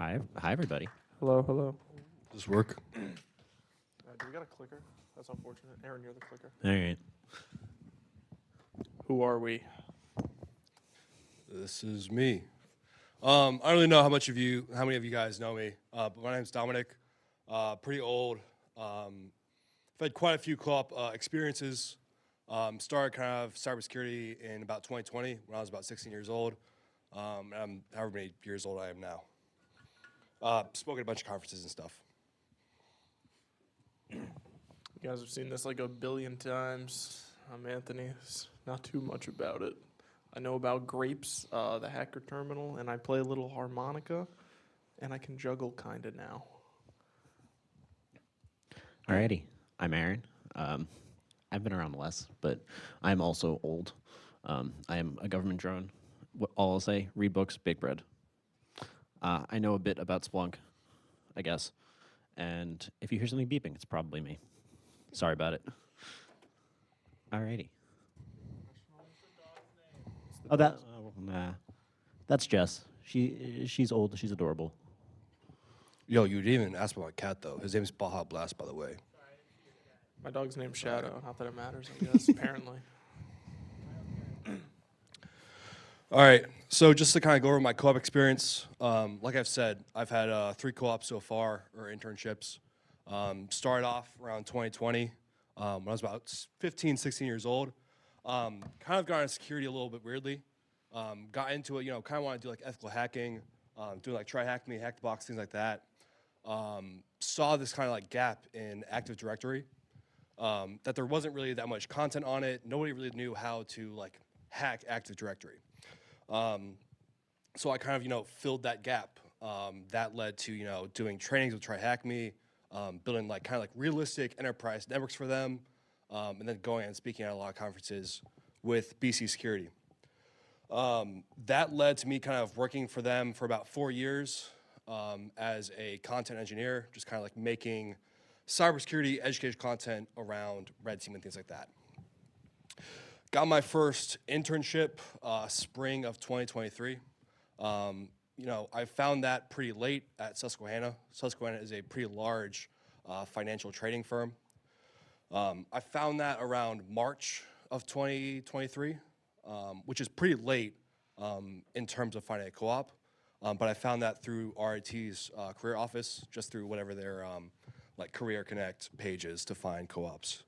Hi, everybody. Hello, hello. Does this work? Do we got a clicker? That's unfortunate. Aaron, you're the clicker. All right. Who are we? This is me. I don't really know how many of you guys know me, but my name's Dominic. Pretty old. I've had quite a few co-op experiences. Started kind of cybersecurity in about 2020 when I was about 16 years old. And I'm however many years old I am now. Spoken at a bunch of conferences and stuff. You guys have seen this like a billion times. I'm Anthony. It's not too much about it. I know about grapes, the hacker terminal, and I play a little harmonica, and I can juggle kinda now. Alrighty. I'm Aaron. I've been around less, but I'm also old. I am a government drone. All I'll say, read books, bake bread. I know a bit about Splunk, I guess. And if you hear something beeping, it's probably me. Sorry about it. Alrighty. Oh, nah. That's Jess. She's old. She's adorable. Yo, you didn't even ask about my cat, though. His name's Baja Blast, by the way. My dog's name's Shadow. Not that it matters, I guess, apparently. All right, so just to kind of go over my co-op experience, like I've said, I've had 3 co-ops so far, or internships. Started off around 2020 when I was about 15, 16 years old. Kind of got into security a little bit weirdly. Got into it, kind of want to do like ethical hacking, doing like try hack me, hack the box, things like that. Saw this kind of like gap in Active Directory, that there wasn't really that much content on it. Nobody really knew how to like hack Active Directory. So I kind of, filled that gap. That led to, doing trainings with Try Hack Me, building like kind of like realistic enterprise networks for them, and then going and speaking at a lot of conferences with BC Security. That led to me kind of working for them for about 4 years as a content engineer, just kind of like making cybersecurity education content around Red Team and things like that. Got my first internship spring of 2023. I found that pretty late at Susquehanna. Susquehanna is a pretty large financial trading firm. I found that around March of 2023, which is pretty late in terms of finding a co-op. But I found that through RIT's career office, just through whatever their like Career Connect pages to find co-ops.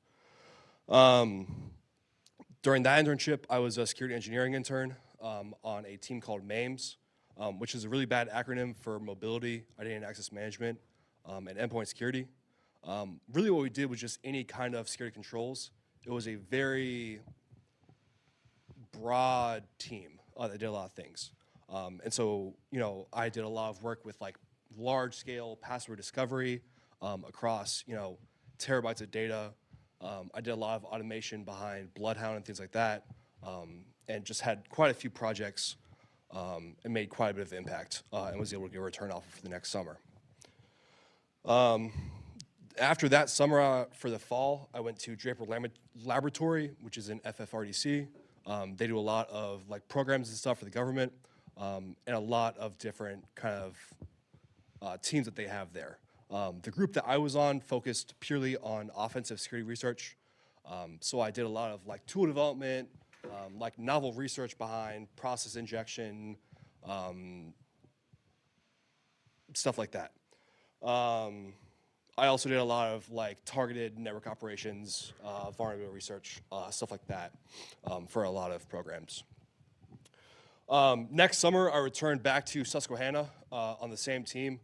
During that internship, I was a security engineering intern on a team called MAMES, which is a really bad acronym for Mobility, Identity and Access Management, and Endpoint Security. Really what we did was just any kind of security controls. It was a very broad team that did a lot of things. And so, I did a lot of work with like large-scale password discovery across, terabytes of data. I did a lot of automation behind Bloodhound and things like that, and just had quite a few projects and made quite a bit of impact and was able to get a return off for the next summer. After that summer, for the fall, I went to Draper Laboratory, which is in FFRDC. They do a lot of like programs and stuff for the government, and a lot of different kind of teams that they have there. The group that I was on focused purely on offensive security research. So I did a lot of like tool development, like novel research behind process injection, stuff like that. I also did a lot of like targeted network operations, vulnerability research, stuff like that for a lot of programs. Next summer, I returned back to Susquehanna on the same team.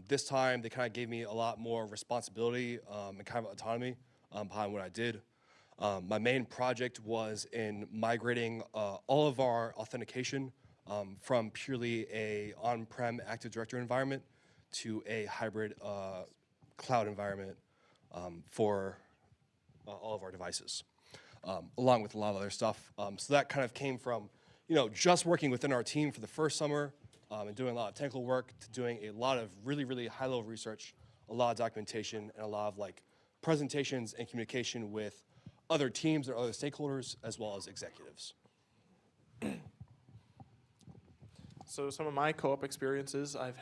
This time, they kind of gave me a lot more responsibility and kind of autonomy behind what I did. My main project was in migrating all of our authentication from purely a on-prem Active Directory environment to a hybrid cloud environment for all of our devices, along with a lot of other stuff. So that kind of came from, just working within our team for the first summer and doing a lot of technical work to doing a lot of really, really high-level research, a lot of documentation, and a lot of like presentations and communication with other teams or other stakeholders, as well as executives. So some of my co-op experiences I've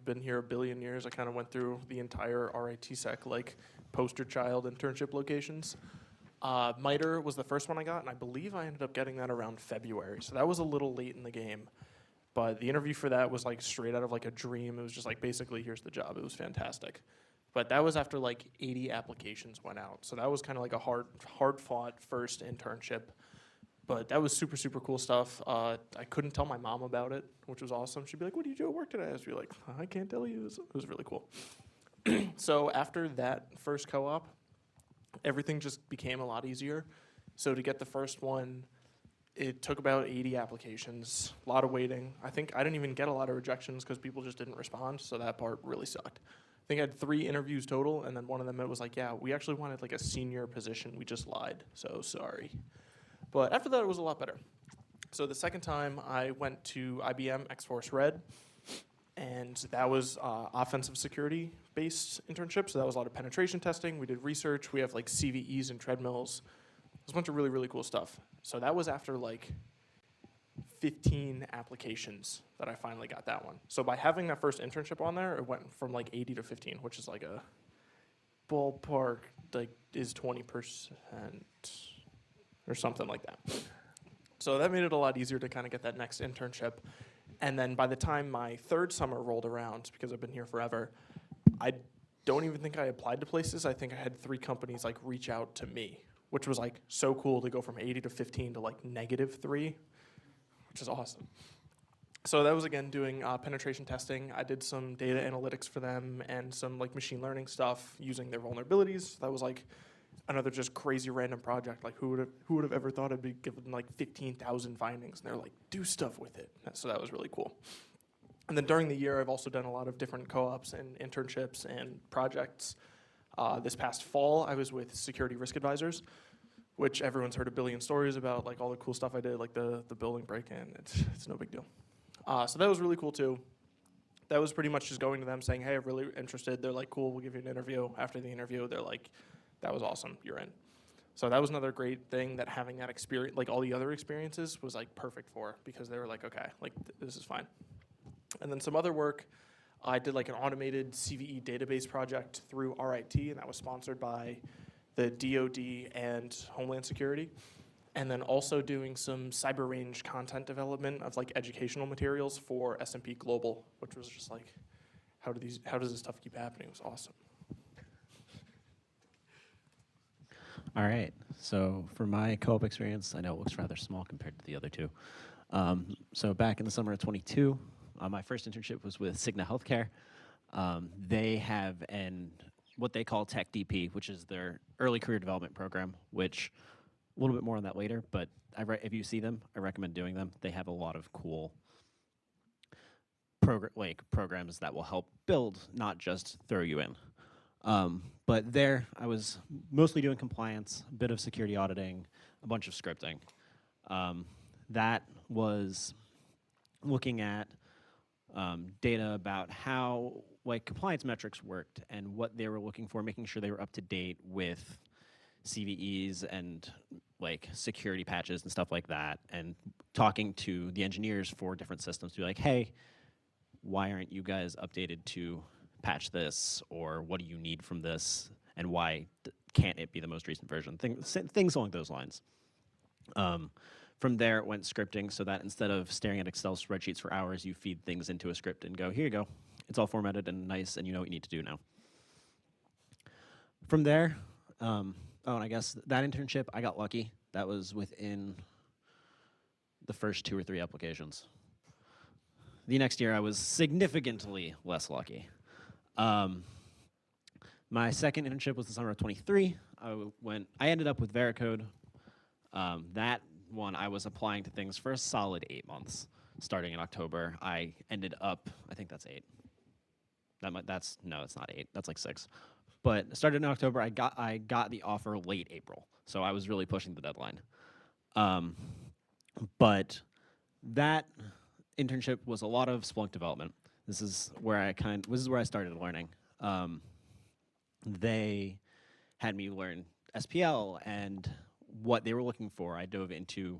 been here a billion years. I kind of went through the entire RITSEC, like poster child internship locations. MITRE was the first one I got, and I believe I ended up getting that around February. So that was a little late in the game. But the interview for that was like straight out of like a dream. It was just like basically here's the job. It was fantastic. But that was after like 80 applications went out. So that was kind of like a hard fought first internship. But that was super, super cool stuff. I couldn't tell my mom about it, which was awesome. She'd be like, what do you do at work today? I was be like, I can't tell you. It was really cool. So after that first co-op, everything just became a lot easier. So to get the first one, it took about 80 applications, a lot of waiting. I think I didn't even get a lot of rejections because people just didn't respond, so that part really sucked. I think I had 3 interviews total, and then one of them it was like, yeah, we actually wanted like a senior position. We just lied, so sorry. But after that, it was a lot better. So the second time, I went to IBM X-Force Red, and that was offensive security-based internship. So that was a lot of penetration testing. We did research. We have like CVEs and treadmills. It was a bunch of really, really cool stuff. So that was after like 15 applications that I finally got that one. So by having that first internship on there, it went from like 80 to 15, which is like a ballpark, like is 20%. Or something like that. So that made it a lot easier to kind of get that next internship. And then by the time my third summer rolled around, because I've been here forever, I don't even think I applied to places. I think I had 3 companies like reach out to me, which was like so cool to go from 80 to 15 to like -3, which is awesome. So that was again doing penetration testing. I did some data analytics for them and some like machine learning stuff using their vulnerabilities. That was like another just crazy random project. Like who would have ever thought I'd be given like 15,000 findings, and they're like, do stuff with it. So that was really cool. And then during the year, I've also done a lot of different co-ops and internships and projects. This past fall, I was with Security Risk Advisors, which everyone's heard a billion stories about, like all the cool stuff I did, like the building break-in. It's no big deal. So that was really cool too. That was pretty much just going to them saying, hey, I'm really interested. They're like, cool, we'll give you an interview. After the interview, they're like, that was awesome, you're in. So that was another great thing that having that experience, like all the other experiences, was like perfect for, because they were like, okay, like this is fine. And then some other work, I did like an automated CVE database project through RIT, and that was sponsored by the DoD and Homeland Security. And then also doing some cyber range content development of like educational materials for S&P Global, which was just like, how does this stuff keep happening? It was awesome. All right. So for my co-op experience, I know it looks rather small compared to the other 2. So back in the summer of 22, my first internship was with Cigna Healthcare. They have what they call Tech DP, which is their early career development program, which a little bit more on that later, but if you see them, I recommend doing them. They have a lot of cool programs that will help build, not just throw you in. But there, I was mostly doing compliance, a bit of security auditing, a bunch of scripting. That was looking at data about how compliance metrics worked and what they were looking for, making sure they were up to date with CVEs and security patches and stuff like that, and talking to the engineers for different systems to be like, hey, why aren't you guys updated to patch this, or what do you need from this, and why can't it be the most recent version? Things along those lines. From there, it went scripting, so that instead of staring at Excel spreadsheets for hours, you feed things into a script and go, here you go. It's all formatted and nice, and you know what you need to do now. From there, and I guess that internship, I got lucky. That was within the first 2 or 3 applications. The next year, I was significantly less lucky. My second internship was the summer of 23. I ended up with Veracode. That one, I was applying to things for a solid 8 months, starting in October. I ended up, I think that's 8. No, it's not 8. That's like 6. But started in October. I got the offer late April, so I was really pushing the deadline. But that internship was a lot of Splunk development. This is where I started learning. They had me learn SPL and what they were looking for. I dove into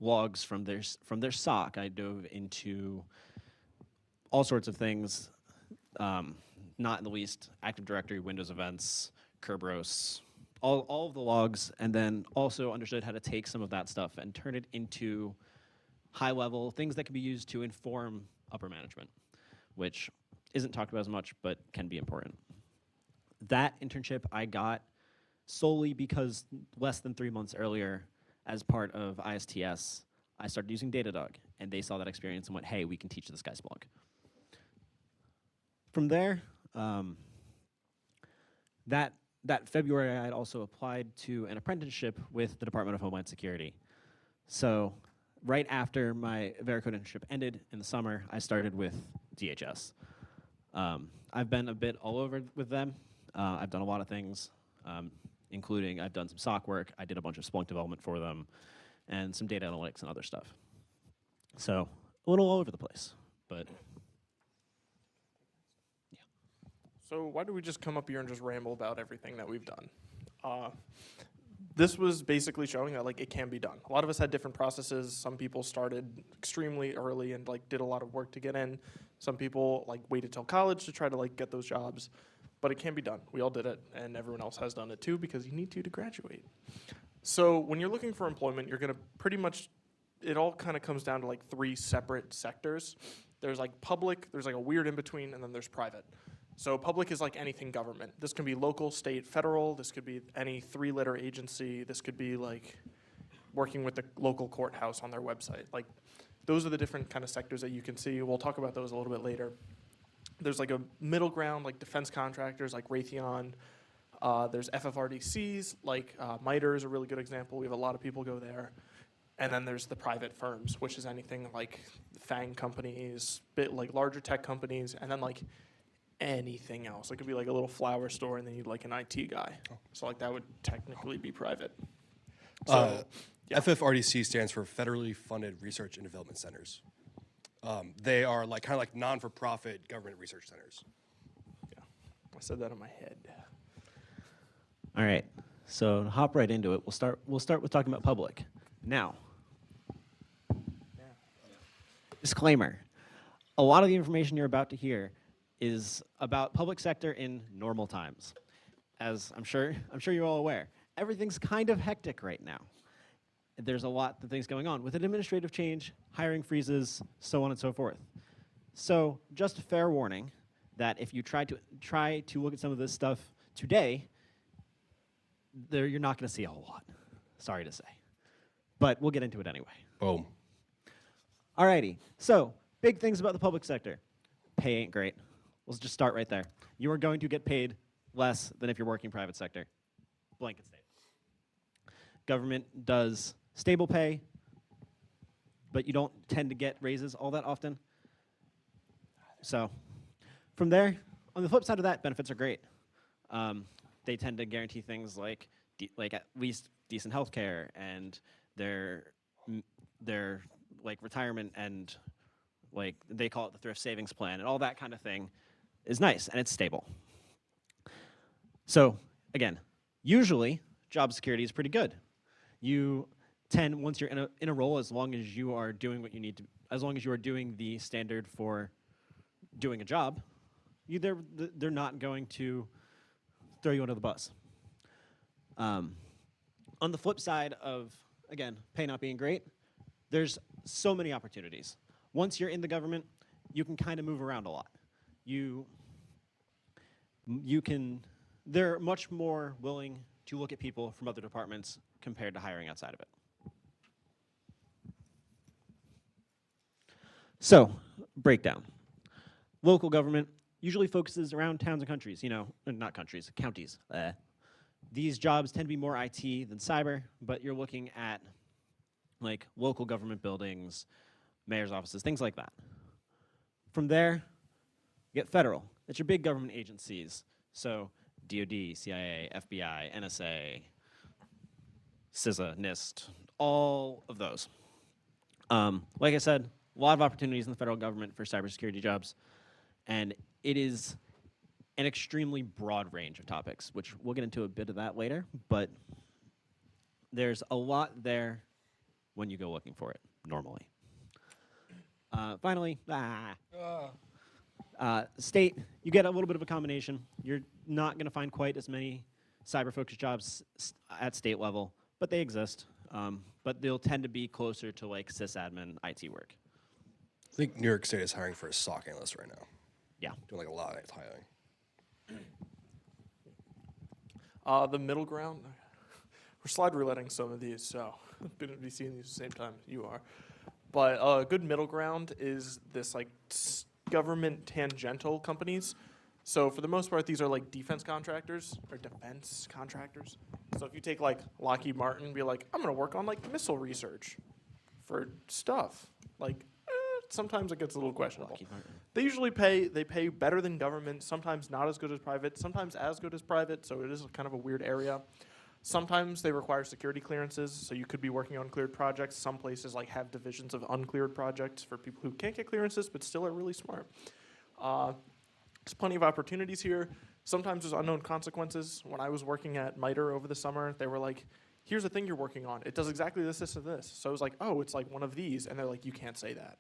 logs from their SOC. I dove into all sorts of things, not in the least Active Directory, Windows events, Kerberos, all of the logs, and then also understood how to take some of that stuff and turn it into high-level things that can be used to inform upper management, which isn't talked about as much, but can be important. That internship I got solely because less than 3 months earlier, as part of ISTS, I started using Datadog, and they saw that experience and went, hey, we can teach this guy Splunk. From there, that February, I had also applied to an apprenticeship with the Department of Homeland Security. So right after my Veracode internship ended in the summer, I started with DHS. I've been a bit all over with them. I've done a lot of things, including I've done some SOC work. I did a bunch of Splunk development for them, and some data analytics and other stuff. So a little all over the place, but yeah. So why do we just come up here and just ramble about everything that we've done? This was basically showing that like it can be done. A lot of us had different processes. Some people started extremely early and like did a lot of work to get in. Some people like waited till college to try to like get those jobs, but it can be done. We all did it, and everyone else has done it too because you need to graduate. So when you're looking for employment, you're gonna pretty much, it all kind of comes down to like 3 separate sectors. There's like public, there's like a weird in between, and then there's private. So public is like anything government. This can be local, state, federal. This could be any 3-letter agency. This could be like working with the local courthouse on their website. Like those are the different kind of sectors that you can see. We'll talk about those a little bit later. There's like a middle ground, like defense contractors, like Raytheon. There's FFRDCs, like MITRE is a really good example. We have a lot of people go there. And then there's the private firms, which is anything like FANG companies, bit like larger tech companies, and then like anything else. It could be like a little flower store and they need like an IT guy. So like that would technically be private. So, yeah. FFRDC stands for Federally Funded Research and Development Centers. They are like kind of like non-for-profit government research centers. Yeah, I said that in my head. All right, so to hop right into it, we'll start with talking about public. Now, disclaimer, a lot of the information you're about to hear is about public sector in normal times. As I'm sure you're all aware, everything's kind of hectic right now. There's a lot of things going on with administrative change, hiring freezes, so on and so forth. So just a fair warning that if you try to look at some of this stuff today, you're not going to see a whole lot. Sorry to say. But we'll get into it anyway. Boom. Alrighty, so big things about the public sector. Pay ain't great. Let's just start right there. You are going to get paid less than if you're working private sector. Blanket statement. Government does stable pay, but you don't tend to get raises all that often. So from there, on the flip side of that, benefits are great. They tend to guarantee things like at least decent health care and their like retirement and like they call it the thrift savings plan and all that kind of thing is nice and it's stable. So again, usually job security is pretty good. You tend, once you're in a role, as long as you are doing what you need to, as long as you are doing the standard for doing a job, they're not going to throw you under the bus. On the flip side of, again, pay not being great, there's so many opportunities. Once you're in the government, you can kind of move around a lot. They're much more willing to look at people from other departments compared to hiring outside of it. So, breakdown. Local government usually focuses around towns and countries, not countries, counties. These jobs tend to be more IT than cyber, but you're looking at like local government buildings, mayor's offices, things like that. From there, you get federal. It's your big government agencies. So DOD, CIA, FBI, NSA, CISA, NIST, all of those. Like I said, a lot of opportunities in the federal government for cybersecurity jobs, and it is an extremely broad range of topics, which we'll get into a bit of that later, but there's a lot there when you go looking for it normally. Finally, state, you get a little bit of a combination. You're not going to find quite as many cyber-focused jobs at state level, but they exist. But they'll tend to be closer to like sysadmin IT work. I think New York State is hiring for a SOC analyst right now. Yeah. Doing like a lot of hiring. The middle ground, we're slide rouletting some of these, so I'm going to be seeing these at the same time you are. But a good middle ground is this like government tangential companies. So for the most part, these are like defense contractors. So if you take like Lockheed Martin and be like, I'm going to work on like missile research for stuff, like sometimes it gets a little questionable. They usually pay better than government, sometimes not as good as private, sometimes as good as private, so it is kind of a weird area. Sometimes they require security clearances, so you could be working on cleared projects. Some places like have divisions of uncleared projects for people who can't get clearances but still are really smart. There's plenty of opportunities here. Sometimes there's unknown consequences. When I was working at MITRE over the summer, they were like, here's the thing you're working on. It does exactly this, this, and this. So I was like, oh, it's like one of these. And they're like, you can't say that.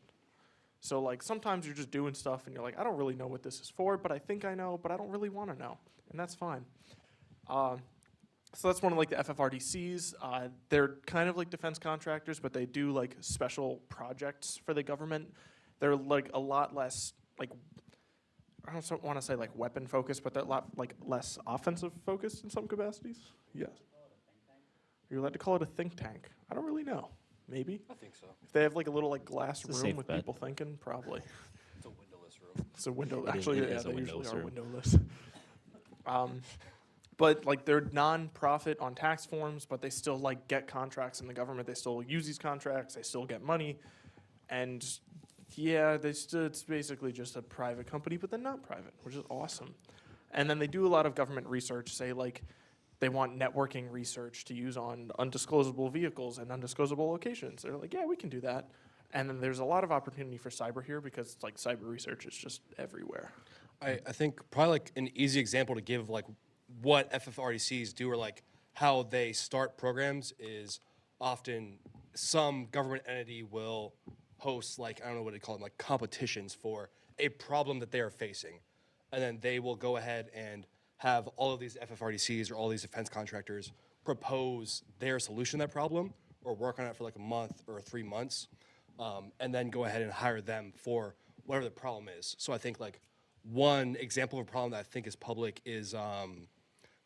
So like sometimes you're just doing stuff and you're like, I don't really know what this is for, but I think I know, but I don't really want to know. And that's fine. So that's one of like the FFRDCs. They're kind of like defense contractors, but they do like special projects for the government. They're like a lot less like, I don't want to say like weapon focused, but they're a lot like less offensive focused in some capacities. Yes. Are you allowed to call it a think tank? I don't really know. Maybe. I think so. If they have like a little like glass It's a room safe with bet. people thinking, probably. It's a windowless room. It's a window. It is- Actually, it yeah, is a they usually windowless are room. windowless. But like they're non-profit on tax forms, but they still like get contracts in the government. They still use these contracts. They still get money, and yeah, it's basically just a private company, but they're not private, which is awesome. And then they do a lot of government research. Say like they want networking research to use on undisclosable vehicles and undisclosable locations. They're like, yeah, we can do that. And then there's a lot of opportunity for cyber here because like cyber research is just everywhere. I think probably like an easy example to give like what FFRDCs do or like how they start programs is often some government entity will host like, I don't know what they call them, like competitions for a problem that they are facing. And then they will go ahead and have all of these FFRDCs or all these defense contractors propose their solution to that problem or work on it for like a month or 3 months and then go ahead and hire them for whatever the problem is. So I think like one example of a problem that I think is public is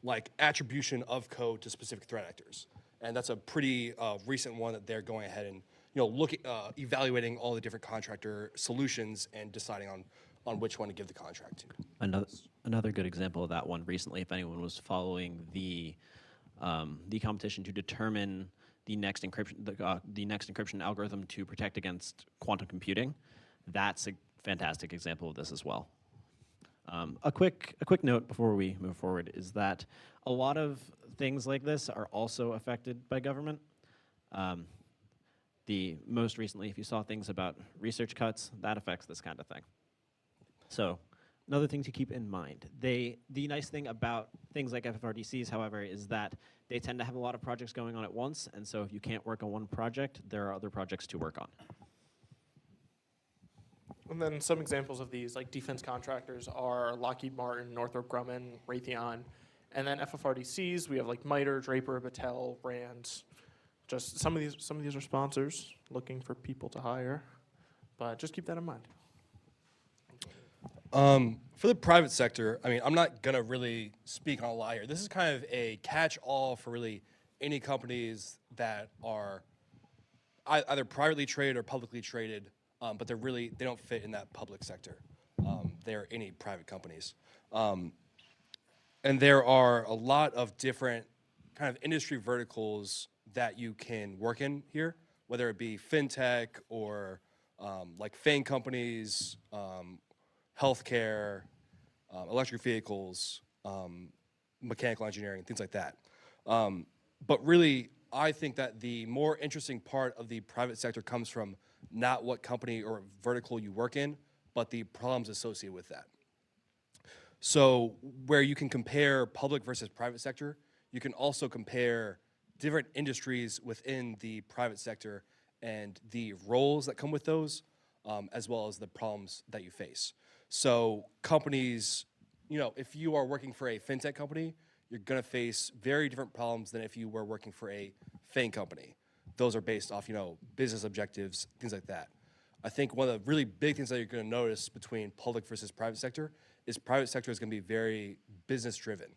like attribution of code to specific threat actors. And that's a pretty recent one that they're going ahead and evaluating all the different contractor solutions and deciding on which one to give the contract to. Another good example of that one recently, if anyone was following the competition to determine the next encryption algorithm to protect against quantum computing, that's a fantastic example of this as well. A quick note before we move forward is that a lot of things like this are also affected by government. The most recently, if you saw things about research cuts, that affects this kind of thing. So another thing to keep in mind, the nice thing about things like FFRDCs, however, is that they tend to have a lot of projects going on at once, and so if you can't work on one project, there are other projects to work on. And then some examples of these, like defense contractors, are Lockheed Martin, Northrop Grumman, Raytheon. And then FFRDCs, we have like MITRE, Draper, Battelle, Rand. Just some of these are sponsors looking for people to hire, but just keep that in mind. For the private sector, I mean, I'm not gonna really speak on a lot here. This is kind of a catch-all for really any companies that are either privately traded or publicly traded, but they don't fit in that public sector. They're any private companies. And there are a lot of different kind of industry verticals that you can work in here, whether it be fintech or like FANG companies, healthcare, electric vehicles, mechanical engineering, things like that. But really, I think that the more interesting part of the private sector comes from not what company or vertical you work in, but the problems associated with that. So where you can compare public versus private sector, you can also compare different industries within the private sector and the roles that come with those, as well as the problems that you face. So companies, if you are working for a fintech company, you're going to face very different problems than if you were working for a FANG company. Those are based off, business objectives, things like that. I think one of the really big things that you're going to notice between public versus private sector is private sector is going to be very business driven,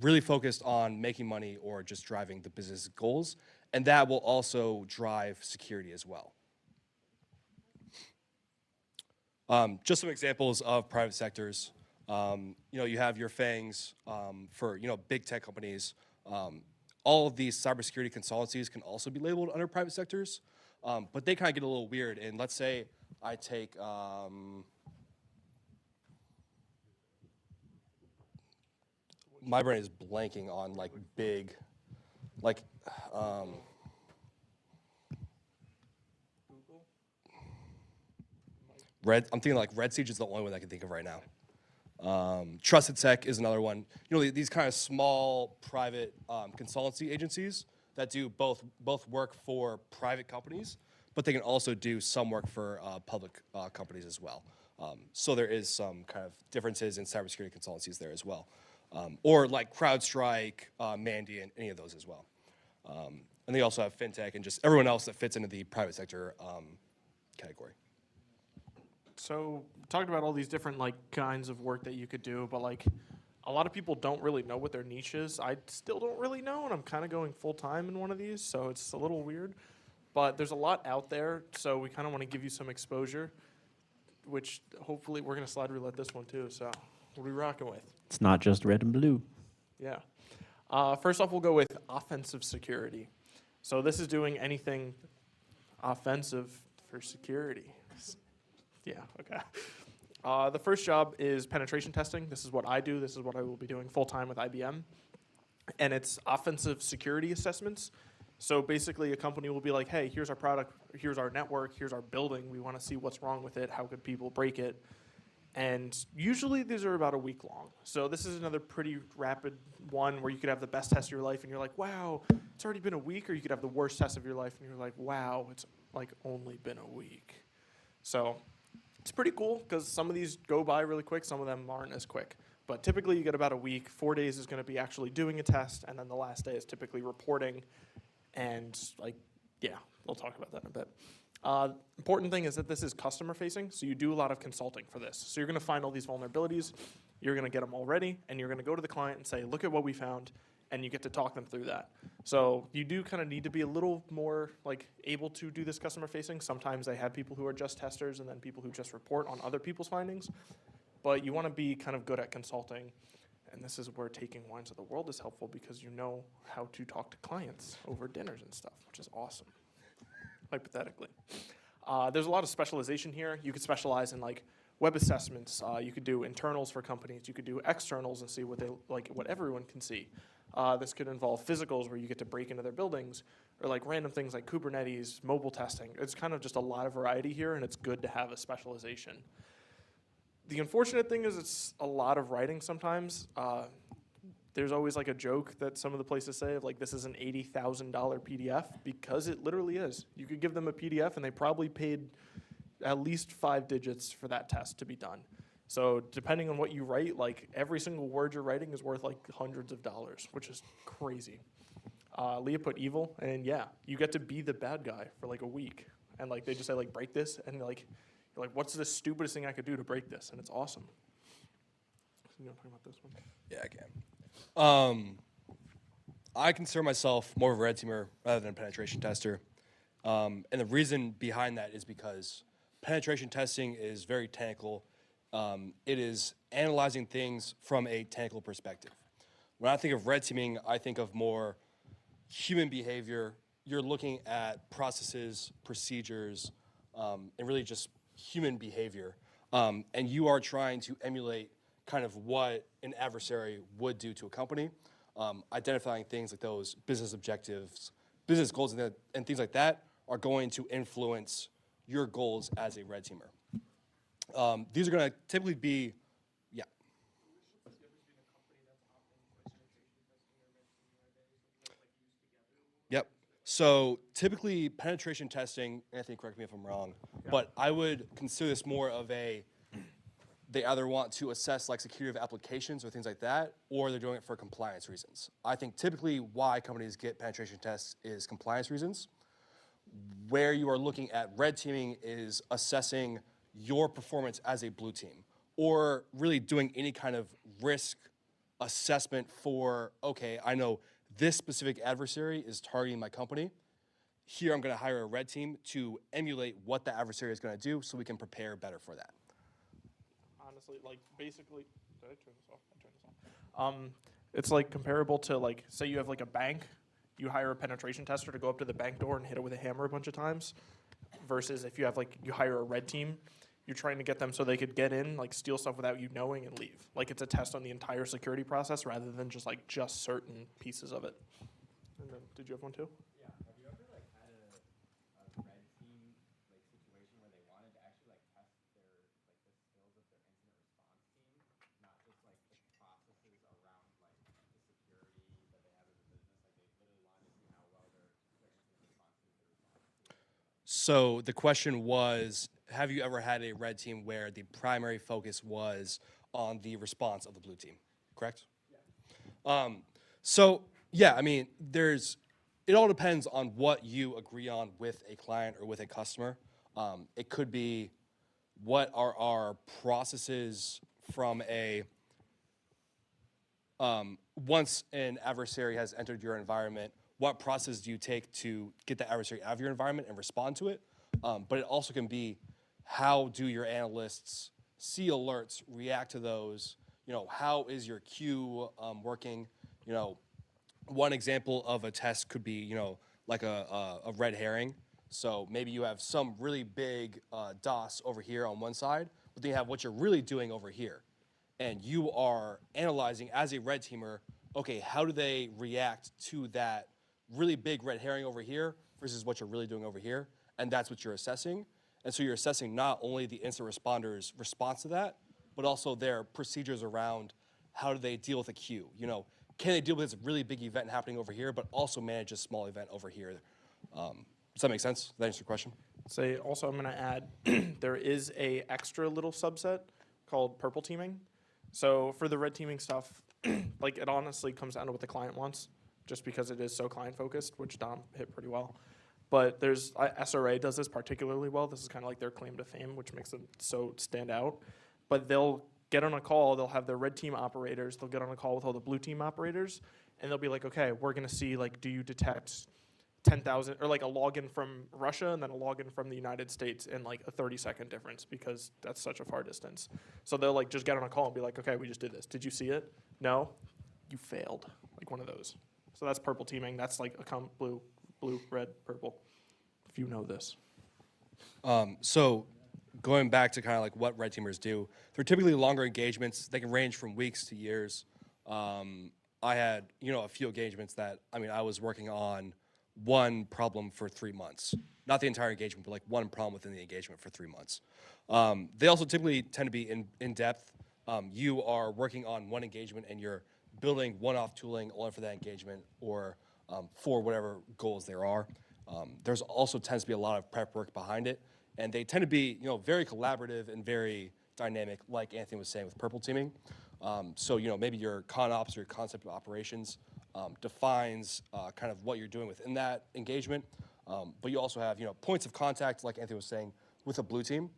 really focused on making money or just driving the business goals, and that will also drive security as well. Just some examples of private sectors. You have your FANGs for big tech companies. All of these cybersecurity consultancies can also be labeled under private sectors, but they kind of get a little weird. And let's say I take my brain is blanking on like big, like I'm thinking like RITSEC is the only one I can think of right now. RITSEC is another one. These kind of small private consultancy agencies that do both work for private companies, but they can also do some work for public companies as well. So there is some kind of differences in cybersecurity consultancies there as well. Or like CrowdStrike, Mandiant, any of those as well. And they also have fintech and just everyone else that fits into the private sector category. So talked about all these different kinds of work that you could do, but a lot of people don't really know what their niche is. I still don't really know, and I'm kind of going full time in one of these, so it's a little weird. But there's a lot out there, so we kind of want to give you some exposure, which hopefully we're going to slide roulette this one too. So what are we rocking with? It's not just red and blue. Yeah. First off, we'll go with offensive security. So this is doing anything offensive for security. Yeah, okay. The first job is penetration testing. This is what I do. This is what I will be doing full-time with IBM. And it's offensive security assessments. So basically a company will be like, hey, here's our product, here's our network, here's our building. We want to see what's wrong with it. How could people break it? And usually these are about a week long. So this is another pretty rapid one where you could have the best test of your life and you're like, wow, it's already been a week. Or you could have the worst test of your life and you're like, wow, it's only been a week. So it's pretty cool because some of these go by really quick, some of them aren't as quick. But typically you get about a week. 4 days is going to be actually doing a test, and then the last day is typically reporting. And we'll talk about that in a bit. Important thing is that this is customer facing, so you do a lot of consulting for this. So you're going to find all these vulnerabilities, you're going to get them all ready, and you're going to go to the client and say, look at what we found, and you get to talk them through that. So you do kind of need to be a little more able to do this customer facing. Sometimes they have people who are just testers and then people who just report on other people's findings. But you want to be kind of good at consulting. And this is where taking wines of the world is helpful because you know how to talk to clients over dinners and stuff, which is awesome, hypothetically. There's a lot of specialization here. You could specialize in web assessments. You could do internals for companies. You could do externals and see what they what everyone can see. This could involve physicals where you get to break into their buildings, or random things like Kubernetes, mobile testing. It's kind of just a lot of variety here, and it's good to have a specialization. The unfortunate thing is it's a lot of writing sometimes. There's always a joke that some of the places say of this is an $80,000 PDF because it literally is. You could give them a PDF and they probably paid at least 5 digits for that test to be done. So depending on what you write, every single word you're writing is worth hundreds of dollars, which is crazy. Leah put evil, and yeah, you get to be the bad guy for a week. And they just say break this, and you're what's the stupidest thing I could do to break this? And it's awesome. So you want to talk about this one? Yeah, I can. I consider myself more of a red teamer rather than a penetration tester. And the reason behind that is because penetration testing is very technical. It is analyzing things from a technical perspective. When I think of red teaming, I think of more human behavior. You're looking at processes, procedures, and really just human behavior. And you are trying to emulate kind of what an adversary would do to a company, identifying things like those business objectives, business goals, and things like that are going to influence your goals as a red teamer. These are going to typically be, yeah. Yep. So typically penetration testing, Anthony, correct me if I'm wrong, but I would consider this more of they either want to assess like security of applications or things like that, or they're doing it for compliance reasons. I think typically why companies get penetration tests is compliance reasons. Where you are looking at red teaming is assessing your performance as a blue team, or really doing any kind of risk assessment for, okay, I know this specific adversary is targeting my company. Here I'm going to hire a red team to emulate what the adversary is going to do so we can prepare better for that. Honestly, like basically, did I turn this off? I turned this off. It's like comparable to like, say you have like a bank, you hire a penetration tester to go up to the bank door and hit it with a hammer a bunch of times, versus if you have like, you hire a red team, you're trying to get them so they could get in, like steal stuff without you knowing and leave. Like it's a test on the entire security process rather than just like just certain pieces of it. And then, did you have one too? Yeah. Have you ever like had a red team like situation where they wanted to actually like test their like the skills of their incident response team, not just like the processes around like the security that they have as a business? Like they literally wanted to see how well their incident response team could respond to. So the question was, have you ever had a red team where the primary focus was on the response of the blue team, correct? Yeah. So yeah, I mean, it all depends on what you agree on with a client or with a customer. It could be what are our processes from once an adversary has entered your environment, what process do you take to get the adversary out of your environment and respond to it? But it also can be, how do your analysts see alerts, react to those? You know, how is your queue working? You know, one example of a test could be, you know, like a red herring. So maybe you have some really big DOS over here on one side, but then you have what you're really doing over here. And you are analyzing as a red teamer, okay, how do they react to that really big red herring over here versus what you're really doing over here? And that's what you're assessing. And so you're assessing not only the incident responders' response to that, but also their procedures around how do they deal with a queue. You know, can they deal with this really big event happening over here, but also manage a small event over here? Does that make sense? Does that answer your question? Say also, I'm going to add there is a extra little subset called purple teaming. So for the red teaming stuff, like it honestly comes down to what the client wants, just because it is so client focused, which Dom hit pretty well. But there's SRA does this particularly well. This is kind of like their claim to fame, which makes them so stand out. But they'll get on a call. They'll have their red team operators. They'll get on a call with all the blue team operators, and they'll be like, okay, we're going to see, like, do you detect 10,000 or like a login from Russia and then a login from the United States in like a 30-second difference, because that's such a far distance. So they'll like just get on a call and be like, okay, we just did this. Did you see it? No, you failed. Like one of those. So that's purple teaming. That's like blue, red, purple. If you know this. So going back to kind of like what red teamers do, they're typically longer engagements. They can range from weeks to years. I had, you know, a few engagements that, I mean, I was working on one problem for 3 months. Not the entire engagement, but like one problem within the engagement for 3 months. They also typically tend to be in depth. You are working on one engagement and you're building one-off tooling only for that engagement or for whatever goals there are. There's also tends to be a lot of prep work behind it, and they tend to be, you know, very collaborative and very dynamic, like Anthony was saying with purple teaming. So, you know, maybe your con ops or your concept of operations defines kind of what you're doing within that engagement. But you also have, you know, points of contact, like Anthony was saying, with a blue team.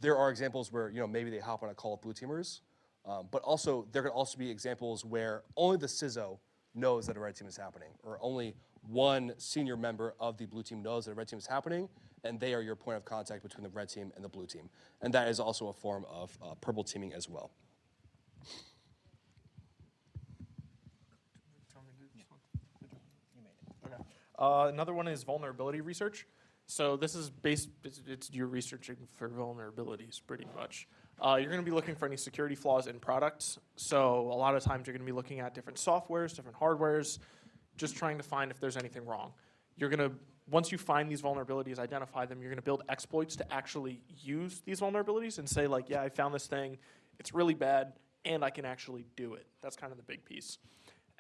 There are examples where, you know, maybe they hop on a call with blue teamers, but also there can also be examples where only the CISO knows that a red team is happening, or only one senior member of the blue team knows that a red team is happening, and they are your point of contact between the red team and the blue team. And that is also a form of purple teaming as well. Another one is vulnerability research. So this is it's you're researching for vulnerabilities pretty much. You're going to be looking for any security flaws in products. So a lot of times you're going to be looking at different softwares, different hardwares, just trying to find if there's anything wrong. You're going to, once you find these vulnerabilities, identify them, you're going to build exploits to actually use these vulnerabilities and say like, yeah, I found this thing, it's really bad, and I can actually do it. That's kind of the big piece.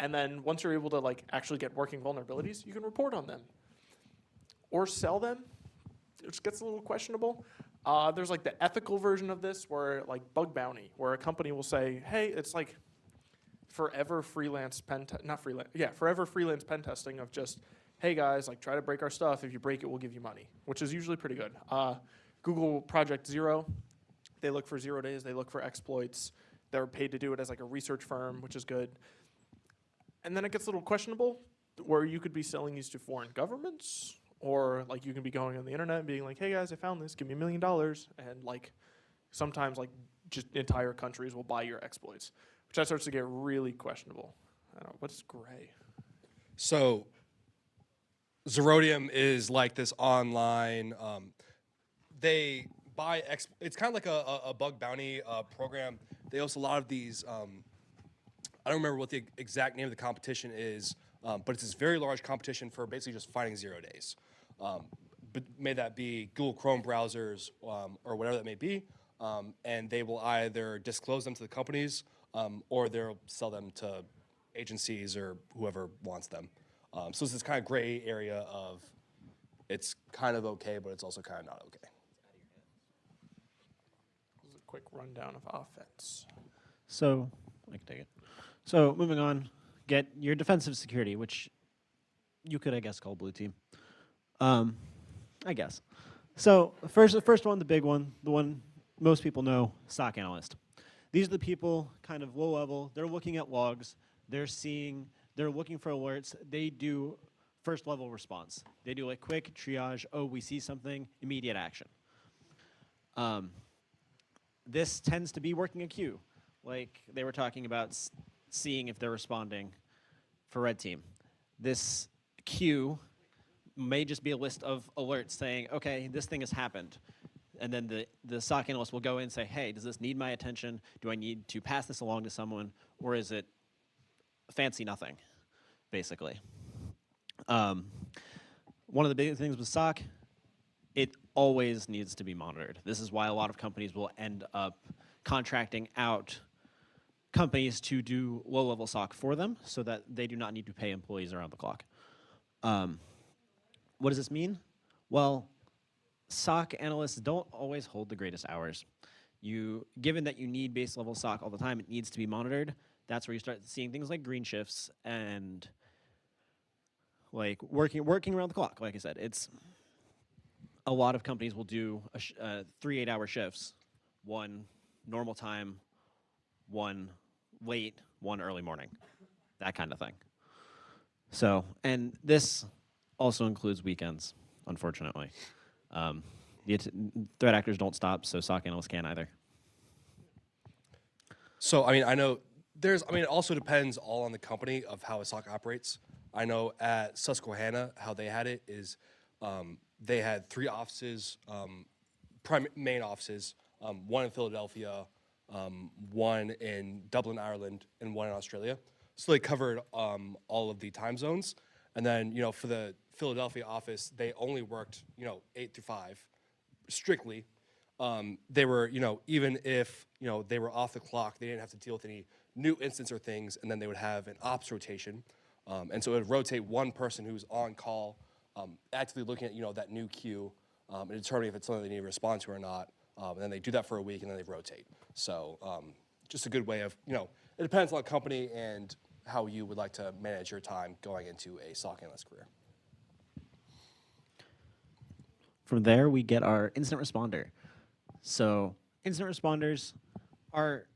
And then once you're able to like actually get working vulnerabilities, you can report on them or sell them, which gets a little questionable. There's like the ethical version of this where like bug bounty, where a company will say, hey, it's like forever freelance forever freelance pen testing of just, hey guys, like try to break our stuff. If you break it, we'll give you money, which is usually pretty good. Google Project Zero, they look for 0 days, they look for exploits. They're paid to do it as like a research firm, which is good. And then it gets a little questionable where you could be selling these to foreign governments, or like you can be going on the internet and being like, hey guys, I found this, give me $1 million. And like sometimes like just entire countries will buy your exploits, which that starts to get really questionable. I don't know, what's gray? So Zerodium is like this online, they buy, it's kind of like a bug bounty program. They host a lot of these, I don't remember what the exact name of the competition is, but it's this very large competition for basically just finding 0 days. But may that be Google Chrome browsers or whatever that may be, and they will either disclose them to the companies or they'll sell them to agencies or whoever wants them. So it's this kind of gray area of it's kind of okay, but it's also kind of not okay. This is a quick rundown of offense. So I can take it. So moving on, get your defensive security, which you could, I guess, call blue team. I guess. So the first one, the big one, the one most people know, SOC analyst. These are the people kind of low level. They're looking at logs. They're looking for alerts. They do first level response. They do like quick triage. Oh, we see something, immediate action. This tends to be working a queue. Like they were talking about seeing if they're responding for red team. This queue may just be a list of alerts saying, okay, this thing has happened. And then the SOC analyst will go in and say, hey, does this need my attention? Do I need to pass this along to someone? Or is it fancy nothing, basically? One of the big things with SOC, it always needs to be monitored. This is why a lot of companies will end up contracting out companies to do low-level SOC for them so that they do not need to pay employees around the clock. What does this mean? Well, SOC analysts don't always hold the greatest hours. Given that you need base level SOC all the time, it needs to be monitored. That's where you start seeing things like green shifts and like working around the clock. Like I said, it's a lot of companies will do 3 8-hour shifts, one normal time, one late, one early morning, that kind of thing. So, and this also includes weekends, unfortunately. Threat actors don't stop, so SOC analysts can't either. So, I mean, I know it also depends all on the company of how a SOC operates. I know at Susquehanna, how they had it is they had 3 offices, main offices, one in Philadelphia, one in Dublin, Ireland, and one in Australia. So they covered all of the time zones. And then, for the Philadelphia office, they only worked, 8 to 5, strictly. They were, even if, they were off the clock, they didn't have to deal with any new incidents or things, and then they would have an ops rotation. And so it would rotate one person who's on call, actively looking at, that new queue, and determining if it's something they need to respond to or not. And then they do that for a week, and then they rotate. So just a good way of, it depends on the company and how you would like to manage your time going into a SOC analyst career. From there, we get our incident responder. So incident responders are,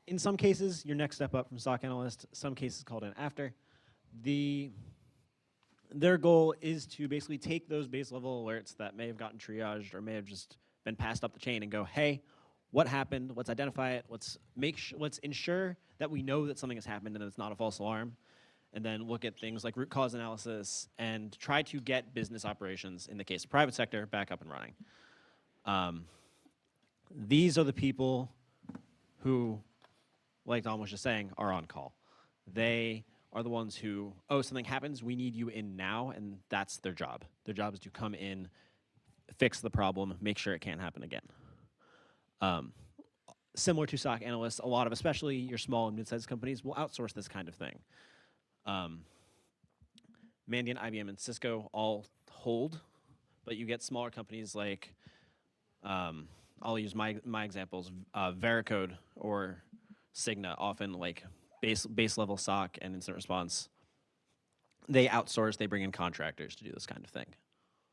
in some cases, your next step up from SOC analyst, some cases called in after. Their goal is to basically take those base level alerts that may have gotten triaged or may have just been passed up the chain and go, hey, what happened? Let's identify it. Let's ensure that we know that something has happened and it's not a false alarm. And then look at things like root cause analysis and try to get business operations, in the case of private sector, back up and running. These are the people who, like Dom was just saying, are on call. They are the ones who, something happens, we need you in now, and that's their job. Their job is to come in, fix the problem, make sure it can't happen again. Similar to SOC analysts, a lot of, especially your small and mid-sized companies, will outsource this kind of thing. Mandiant, IBM, and Cisco all hold, but you get smaller companies like, I'll use my examples, Veracode or Cigna, often like base level SOC and incident response. They outsource, they bring in contractors to do this kind of thing.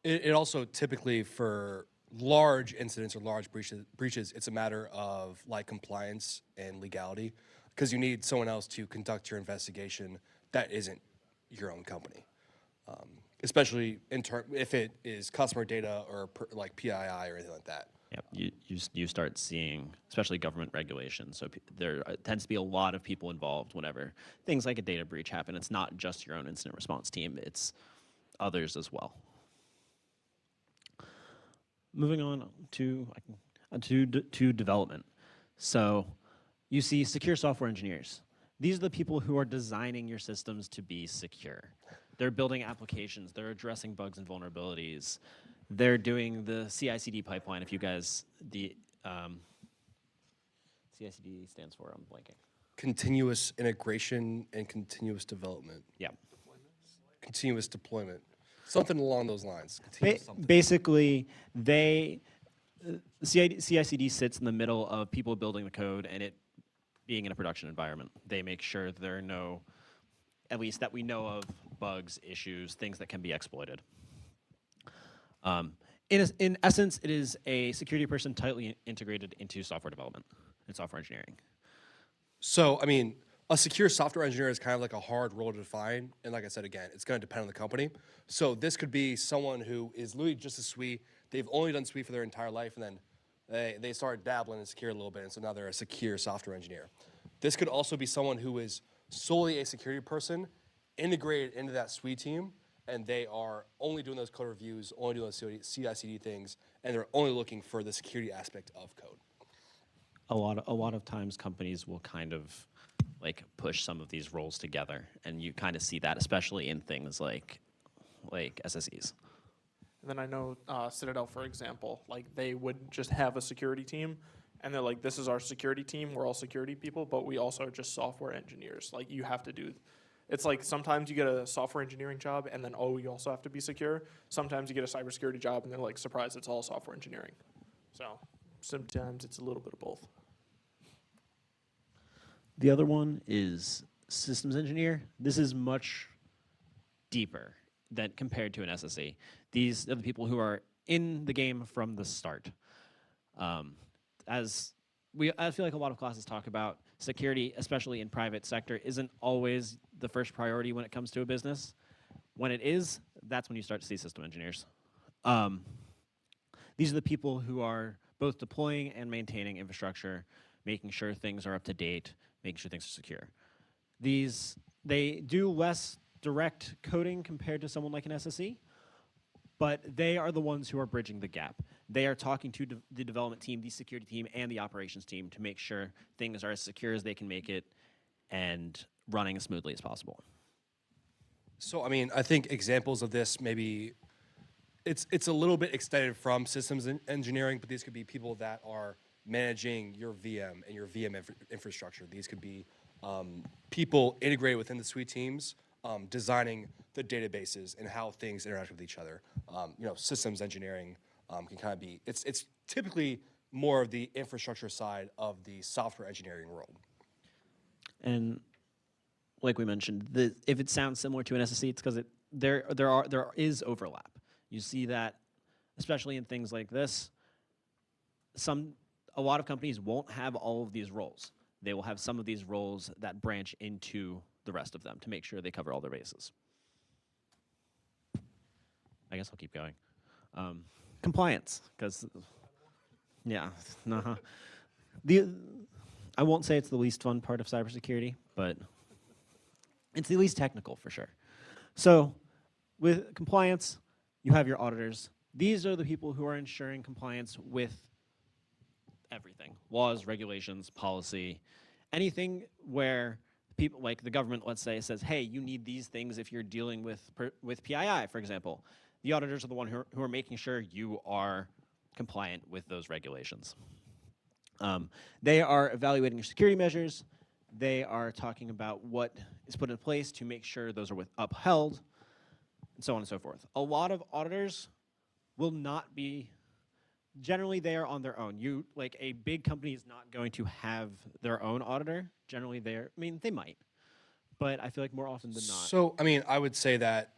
It also typically for large incidents or large breaches, it's a matter of like compliance and legality, because you need someone else to conduct your investigation that isn't your own company, especially if it is customer data or like PII or anything like that. Yeah, you start seeing, especially government regulations. So there tends to be a lot of people involved whenever things like a data breach happen. It's not just your own incident response team; it's others as well. Moving on to development. So you see secure software engineers. These are the people who are designing your systems to be secure. They're building applications. They're addressing bugs and vulnerabilities. They're doing the CI/CD pipeline. If you guys, the CI/CD stands for, I'm blanking. Continuous integration and continuous development. Yeah. Continuous deployment. Something along those lines. Continuous something. Basically, CI/CD sits in the middle of people building the code and it being in a production environment. They make sure there are no, at least that we know of, bugs, issues, things that can be exploited. In essence, it is a security person tightly integrated into software development and software engineering. So, I mean, a secure software engineer is kind of like a hard role to define. And like I said, again, it's going to depend on the company. So this could be someone who is literally just a SWE. They've only done SWE for their entire life, and then they start dabbling in secure a little bit, and so now they're a secure software engineer. This could also be someone who is solely a security person, integrated into that SWE team, and they are only doing those code reviews, only doing those CI/CD things, and they're only looking for the security aspect of code. A lot of times companies will kind of like push some of these roles together, and you kind of see that, especially in things like SSEs. And then I know Citadel, for example, like they would just have a security team, and they're like, this is our security team, we're all security people, but we also are just software engineers. Like you have to do, it's like sometimes you get a software engineering job and then, oh, you also have to be secure. Sometimes you get a cybersecurity job and they're like, surprise, it's all software engineering. So sometimes it's a little bit of both. The other one is systems engineer. This is much deeper than compared to an SSE. These are the people who are in the game from the start. I feel like a lot of classes talk about security, especially in private sector, isn't always the first priority when it comes to a business. When it is, that's when you start to see system engineers. These are the people who are both deploying and maintaining infrastructure, making sure things are up to date, making sure things are secure. They do less direct coding compared to someone like an SSE, but they are the ones who are bridging the gap. They are talking to the development team, the security team, and the operations team to make sure things are as secure as they can make it and running as smoothly as possible. So, I mean, I think examples of this maybe it's a little bit extended from systems engineering, but these could be people that are managing your VM and your VM infrastructure. These could be people integrated within the SWE teams, designing the databases and how things interact with each other. Systems engineering can kind of be, it's typically more of the infrastructure side of the software engineering world. And like we mentioned, if it sounds similar to an SSE, it's because there is overlap. You see that, especially in things like this, a lot of companies won't have all of these roles. They will have some of these roles that branch into the rest of them to make sure they cover all their bases. I guess I'll keep going. Compliance, because, yeah. I won't say it's the least fun part of cybersecurity, but it's the least technical for sure. So with compliance, you have your auditors. These are the people who are ensuring compliance with everything. Laws, regulations, policy, anything where people, like the government, let's say, says, hey, you need these things if you're dealing with PII, for example. The auditors are the one who are making sure you are compliant with those regulations. They are evaluating your security measures, They are talking about what is put in place to make sure those are upheld, and so on and so forth. A lot of auditors will not be. Generally, they are on their own. Like a big company is not going to have their own auditor. Generally, they might, but I feel like more often than not. So, I mean, I would say that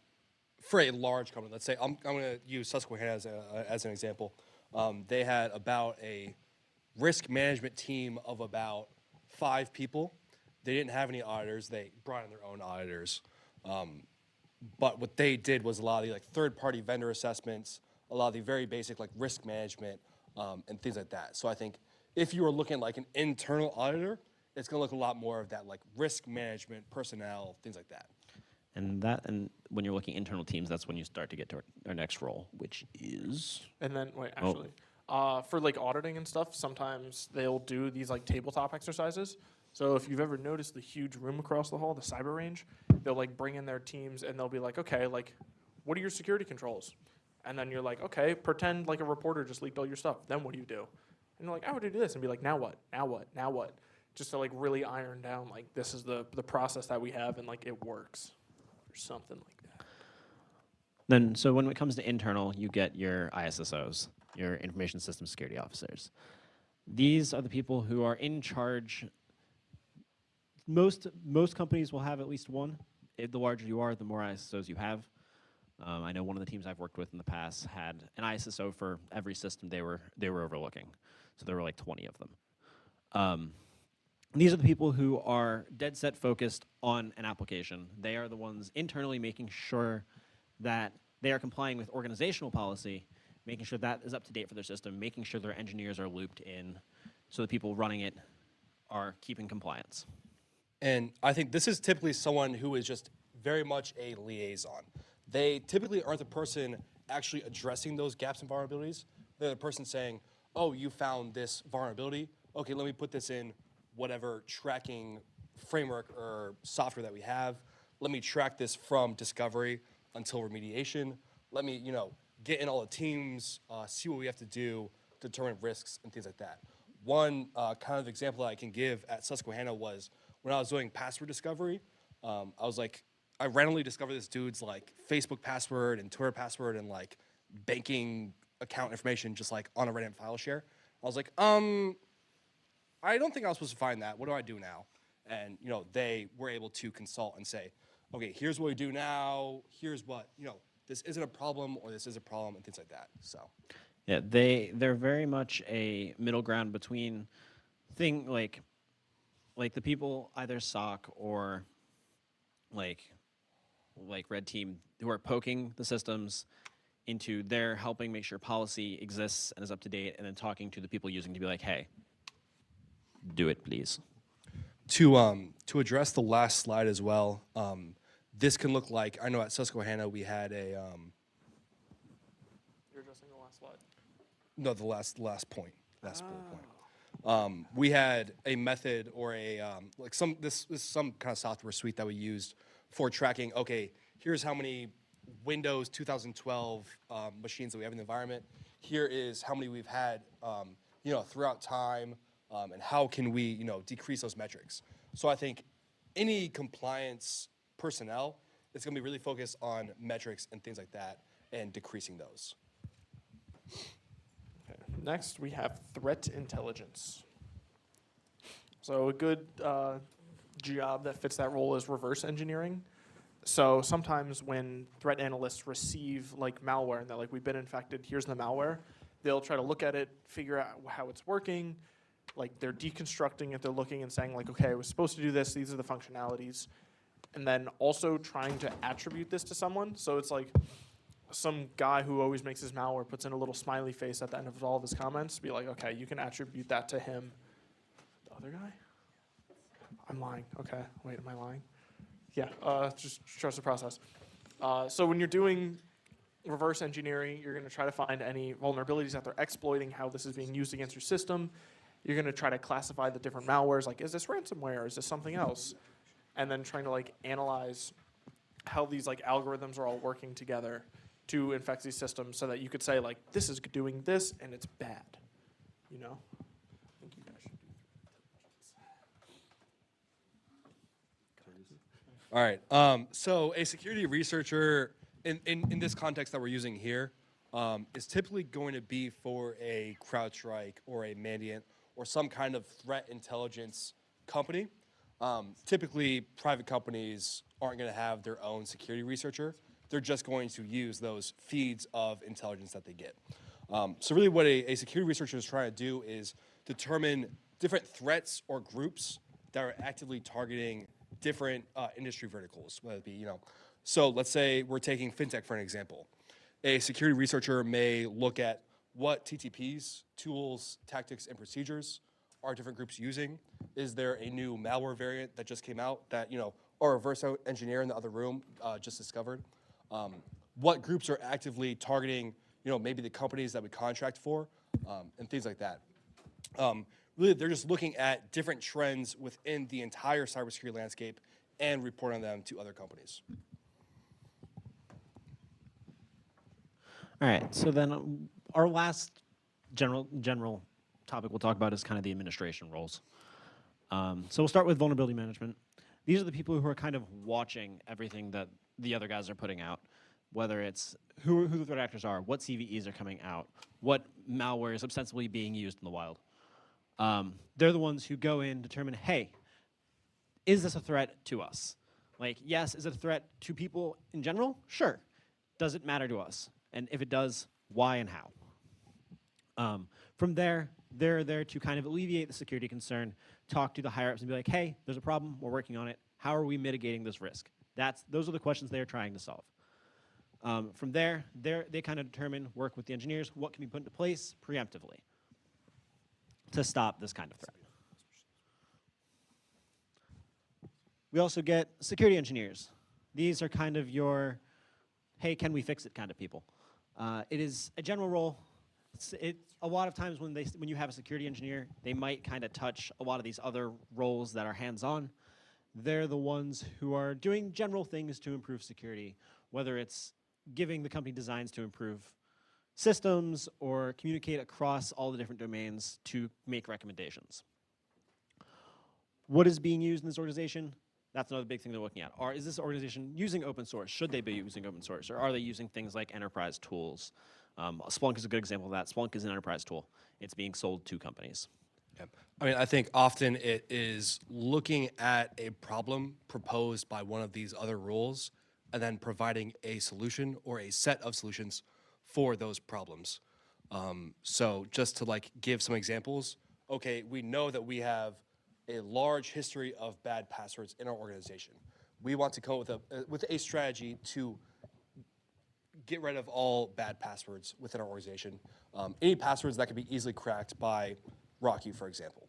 for a large company, let's say I'm going to use Susquehanna as an example. They had about a risk management team of about 5 people. They didn't have any auditors. They brought in their own auditors. But what they did was a lot of the like third-party vendor assessments, a lot of the very basic like risk management and things like that. So I think if you were looking like an internal auditor, it's going to look a lot more of that like risk management, personnel, things like that. And when you're looking internal teams, that's when you start to get to our next role, which is. And then, wait, actually, for like auditing and stuff, sometimes they'll do these like tabletop exercises. So if you've ever noticed the huge room across the hall, the cyber range, they'll like bring in their teams and they'll be like, okay, like, what are your security controls? And then you're like, okay, pretend like a reporter just leaked all your stuff. Then what do you do? And you're like, I would do this, and be like, now what? Now what? Now what? Just to like really iron down like this is the process that we have and like it works, or something like that. Then, so when it comes to internal, you get your ISSOs, your information system security officers. These are the people who are in charge. Most companies will have at least one. The larger you are, the more ISSOs you have. I know one of the teams I've worked with in the past had an ISSO for every system they were overlooking. So there were like 20 of them. These are the people who are dead set focused on an application. They are the ones internally making sure that they are complying with organizational policy, making sure that is up to date for their system, making sure their engineers are looped in so the people running it are keeping compliance. And I think this is typically someone who is just very much a liaison. They typically aren't the person actually addressing those gaps and vulnerabilities. They're the person saying, oh, you found this vulnerability. Okay, let me put this in whatever tracking framework or software that we have. Let me track this from discovery until remediation. Let me, get in all the teams, see what we have to do, determine risks and things like that. One kind of example that I can give at Susquehanna was when I was doing password discovery. I randomly discovered this dude's like Facebook password and Twitter password and like banking account information just like on a random file share. I was like, I don't think I was supposed to find that. What do I do now? And they were able to consult and say, okay, here's what we do now. Here's what this isn't a problem or this is a problem and things like that. So. Yeah, they're very much a middle ground between like the people either SOC or like red team who are poking the systems into their helping make sure policy exists and is up to date, and then talking to the people using to be like, hey, do it, please. To address the last slide as well, this can look like, I know at Susquehanna we had a... You're addressing the last slide? No, the last point. Last bullet point. We had a method or a this is some kind of software suite that we used for tracking. Okay, here's how many Windows 2012 machines that we have in the environment. Here is how many we've had, throughout time, and how can we, decrease those metrics. So I think any compliance personnel is going to be really focused on metrics and things like that, and decreasing those. Okay. Next, we have threat intelligence. So a good job that fits that role is reverse engineering. So sometimes when threat analysts receive like malware and they're like, we've been infected, here's the malware, they'll try to look at it, figure out how it's working, like they're deconstructing it, they're looking and saying like, okay, I was supposed to do this, these are the functionalities, and then also trying to attribute this to someone. So it's like some guy who always makes his malware puts in a little smiley face at the end of all of his comments, be like, okay, you can attribute that to him. The other guy? I'm lying. Okay, wait, am I lying? Yeah, just trust the process. So when you're doing reverse engineering, you're going to try to find any vulnerabilities that they're exploiting, how this is being used against your system. You're going to try to classify the different malwares, like, is this ransomware? Is this something else? And then trying to like analyze how these like algorithms are all working together to infect these systems so that you could say like, this is doing this and it's bad, I think you guys should do All right. So a security researcher in this context that we're using here is typically going to be for a CrowdStrike or a Mandiant or some kind of threat intelligence company. Typically, private companies aren't going to have their own security researcher. They're just going to use those feeds of intelligence that they get. So really what a security researcher is trying to do is determine different threats or groups that are actively targeting different industry verticals, whether it be, so let's say we're taking fintech for an example. A security researcher may look at what TTPs, tools, tactics, and procedures are different groups using. Is there a new malware variant that just came out that, our reverse engineer in the other room just discovered? What groups are actively targeting, maybe the companies that we contract for, and things like that. Really, they're just looking at different trends within the entire cybersecurity landscape and reporting them to other companies. All right, so then our last general topic we'll talk about is kind of the administration roles. So we'll start with vulnerability management. These are the people who are kind of watching everything that the other guys are putting out, whether it's who the threat actors are, what CVEs are coming out, what malware is ostensibly being used in the wild. They're the ones who go in, determine, hey, is this a threat to us? Like, yes, is it a threat to people in general? Sure. Does it matter to us? And if it does, why and how? From there, they're there to kind of alleviate the security concern, talk to the higher ups and be like, hey, there's a problem, we're working on it. How are we mitigating this risk? Those are the questions they're trying to solve. From there, they kind of determine, work with the engineers, what can be put into place preemptively to stop this kind of threat. We also get security engineers. These are kind of your, hey, can we fix it kind of people. It is a general role. A lot of times when you have a security engineer, they might kind of touch a lot of these other roles that are hands-on. They're the ones who are doing general things to improve security, whether it's giving the company designs to improve systems or communicate across all the different domains to make recommendations. What is being used in this organization? That's another big thing they're looking at. Is this organization using open source? Should they be using open source? Or are they using things like enterprise tools? Splunk is a good example of that. Splunk is an enterprise tool. It's being sold to companies. Yeah. I mean, I think often it is looking at a problem proposed by one of these other rules and then providing a solution or a set of solutions for those problems. So just to give some examples, okay, we know that we have a large history of bad passwords in our organization. We want to come up with a strategy to get rid of all bad passwords within our organization. Any passwords that can be easily cracked by Rocky, for example.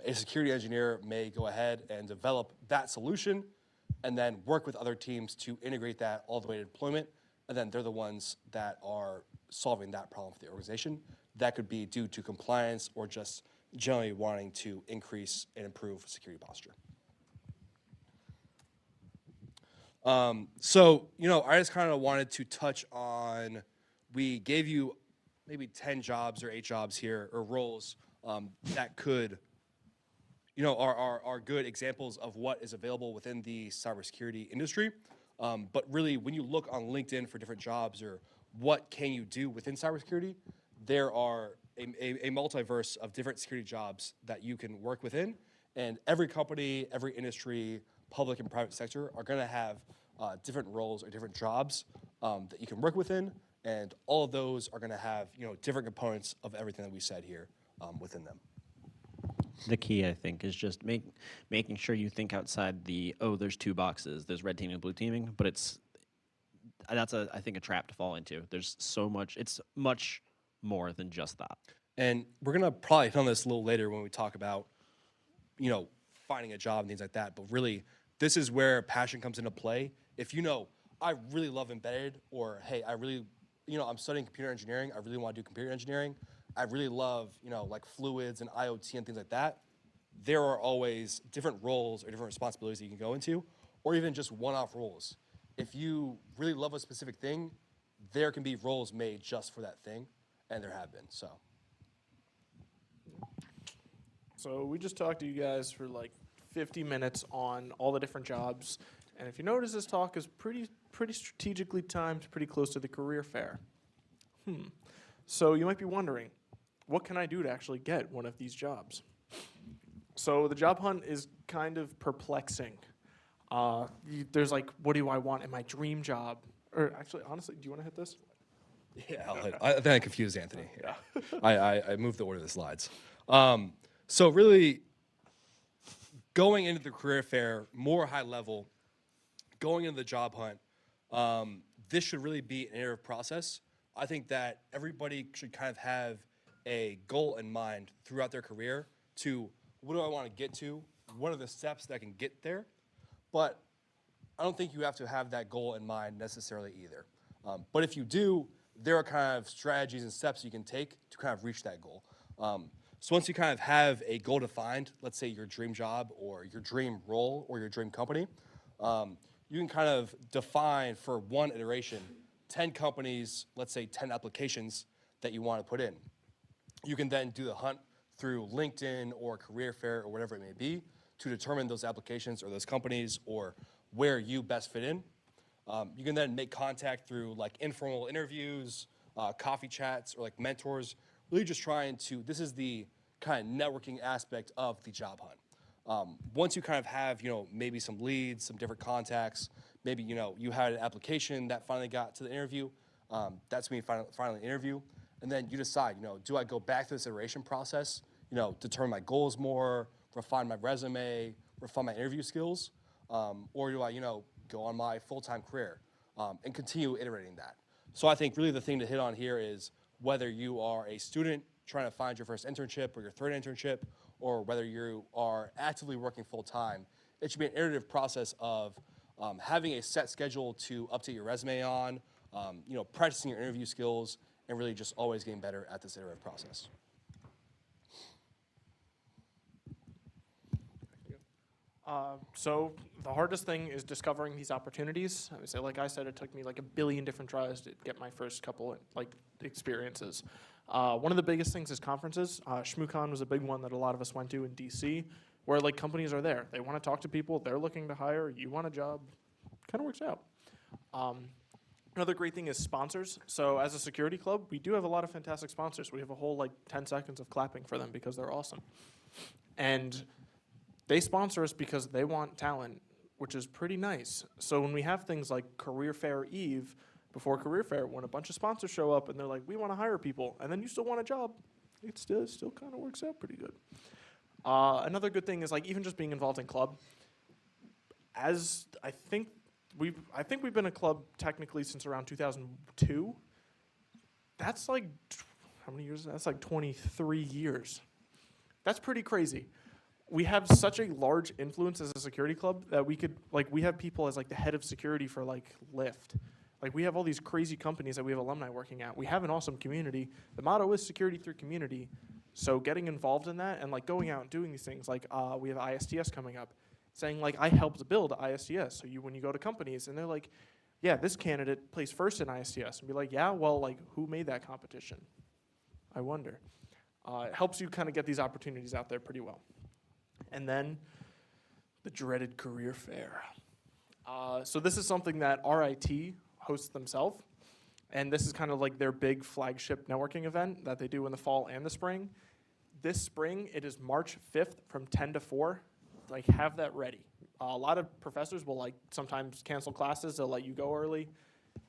A security engineer may go ahead and develop that solution and then work with other teams to integrate that all the way to deployment. And then they're the ones that are solving that problem for the organization. That could be due to compliance or just generally wanting to increase and improve security posture. So, I just kind of wanted to touch on, we gave you maybe 10 jobs or 8 jobs here, or roles that could, are good examples of what is available within the cybersecurity industry. But really, when you look on LinkedIn for different jobs or what can you do within cybersecurity, there are a multiverse of different security jobs that you can work within. And every company, every industry, public and private sector are going to have different roles or different jobs that you can work within. And all of those are going to have different components of everything that we said here within them. The key, I think, is just making sure you think outside there's 2 boxes. There's red teaming and blue teaming, but that's I think a trap to fall into. There's so much, it's much more than just that. And we're going to probably hit on this a little later when we talk about, finding a job and things like that. But really, this is where passion comes into play. If I really love embedded, or hey, I really, I'm studying computer engineering. I really want to do computer engineering. I really love, fluids and IoT and things like that. There are always different roles or different responsibilities that you can go into, or even just one-off roles. If you really love a specific thing, there can be roles made just for that thing, and there have been, so. So we just talked to you guys for 50 minutes on all the different jobs And if you notice, this talk is pretty strategically timed, pretty close to the career fair. So you might be wondering, what can I do to actually get one of these jobs? So the job hunt is kind of perplexing. There's like, what do I want in my dream job? Or actually, honestly, do you want to hit this? Yeah, I'll hit. I think I confused Anthony. Yeah. I moved the order of the slides. So really, going into the career fair, more high level, going into the job hunt, this should really be an iterative process. I think that everybody should kind of have a goal in mind throughout their career to what do I want to get to, what are the steps that can get there, but I don't think you have to have that goal in mind necessarily either. But if you do, there are kind of strategies and steps you can take to kind of reach that goal. So once you kind of have a goal defined, let's say your dream job or your dream role or your dream company, you can kind of define for one iteration 10 companies, let's say 10 applications that you want to put in. You can then do the hunt through LinkedIn or career fair or whatever it may be to determine those applications or those companies or where you best fit in. You can then make contact through like informal interviews, coffee chats, or like mentors, really just trying to, this is the kind of networking aspect of the job hunt. Once you kind of have, maybe some leads, some different contacts, maybe, you had an application that finally got to the interview, that's when you finally interview, and then you decide, do I go back to this iteration process, determine my goals more, refine my resume, refine my interview skills, or do I, go on my full-time career and continue iterating that. So I think really the thing to hit on here is whether you are a student trying to find your first internship or your third internship, or whether you are actively working full-time, it should be an iterative process of having a set schedule to update your resume on, practicing your interview skills, and really just always getting better at this iterative process. So the hardest thing is discovering these opportunities. I would say, like I said, it took me like a billion different tries to get my first couple experiences. One of the biggest things is conferences. ShmooCon was a big one that a lot of us went to in DC, where like companies are there. They want to talk to people. They're looking to hire. You want a job. Kind of works out. Another great thing is sponsors. So as a security club, we do have a lot of fantastic sponsors. We have a whole 10 seconds of clapping for them because they're awesome. And they sponsor us because they want talent, which is pretty nice. So when we have things like Career Fair Eve, before Career Fair, when a bunch of sponsors show up and they're like, we want to hire people, and then you still want a job, it still kind of works out pretty good. Another good thing is even just being involved in club. As I think we've been a club technically since around 2002. That's how many years? That's 23 years. That's pretty crazy. We have such a large influence as a security club that we could, we have people as the head of security for Lyft. We have all these crazy companies that we have alumni working at. We have an awesome community. The motto is security through community. So getting involved in that and going out and doing these things, we have ISTS coming up, saying I helped build ISTS. So when you go to companies and they're like, yeah, this candidate placed first in ISTS, and be like, yeah, well, who made that competition? I wonder. It helps you kind of get these opportunities out there pretty well. And then the dreaded career fair. So this is something that RIT hosts themselves. And this is kind of their big flagship networking event that they do in the fall and the spring. This spring, it is March 5th from 10 to 4. Have that ready. A lot of professors will sometimes cancel classes. They'll let you go early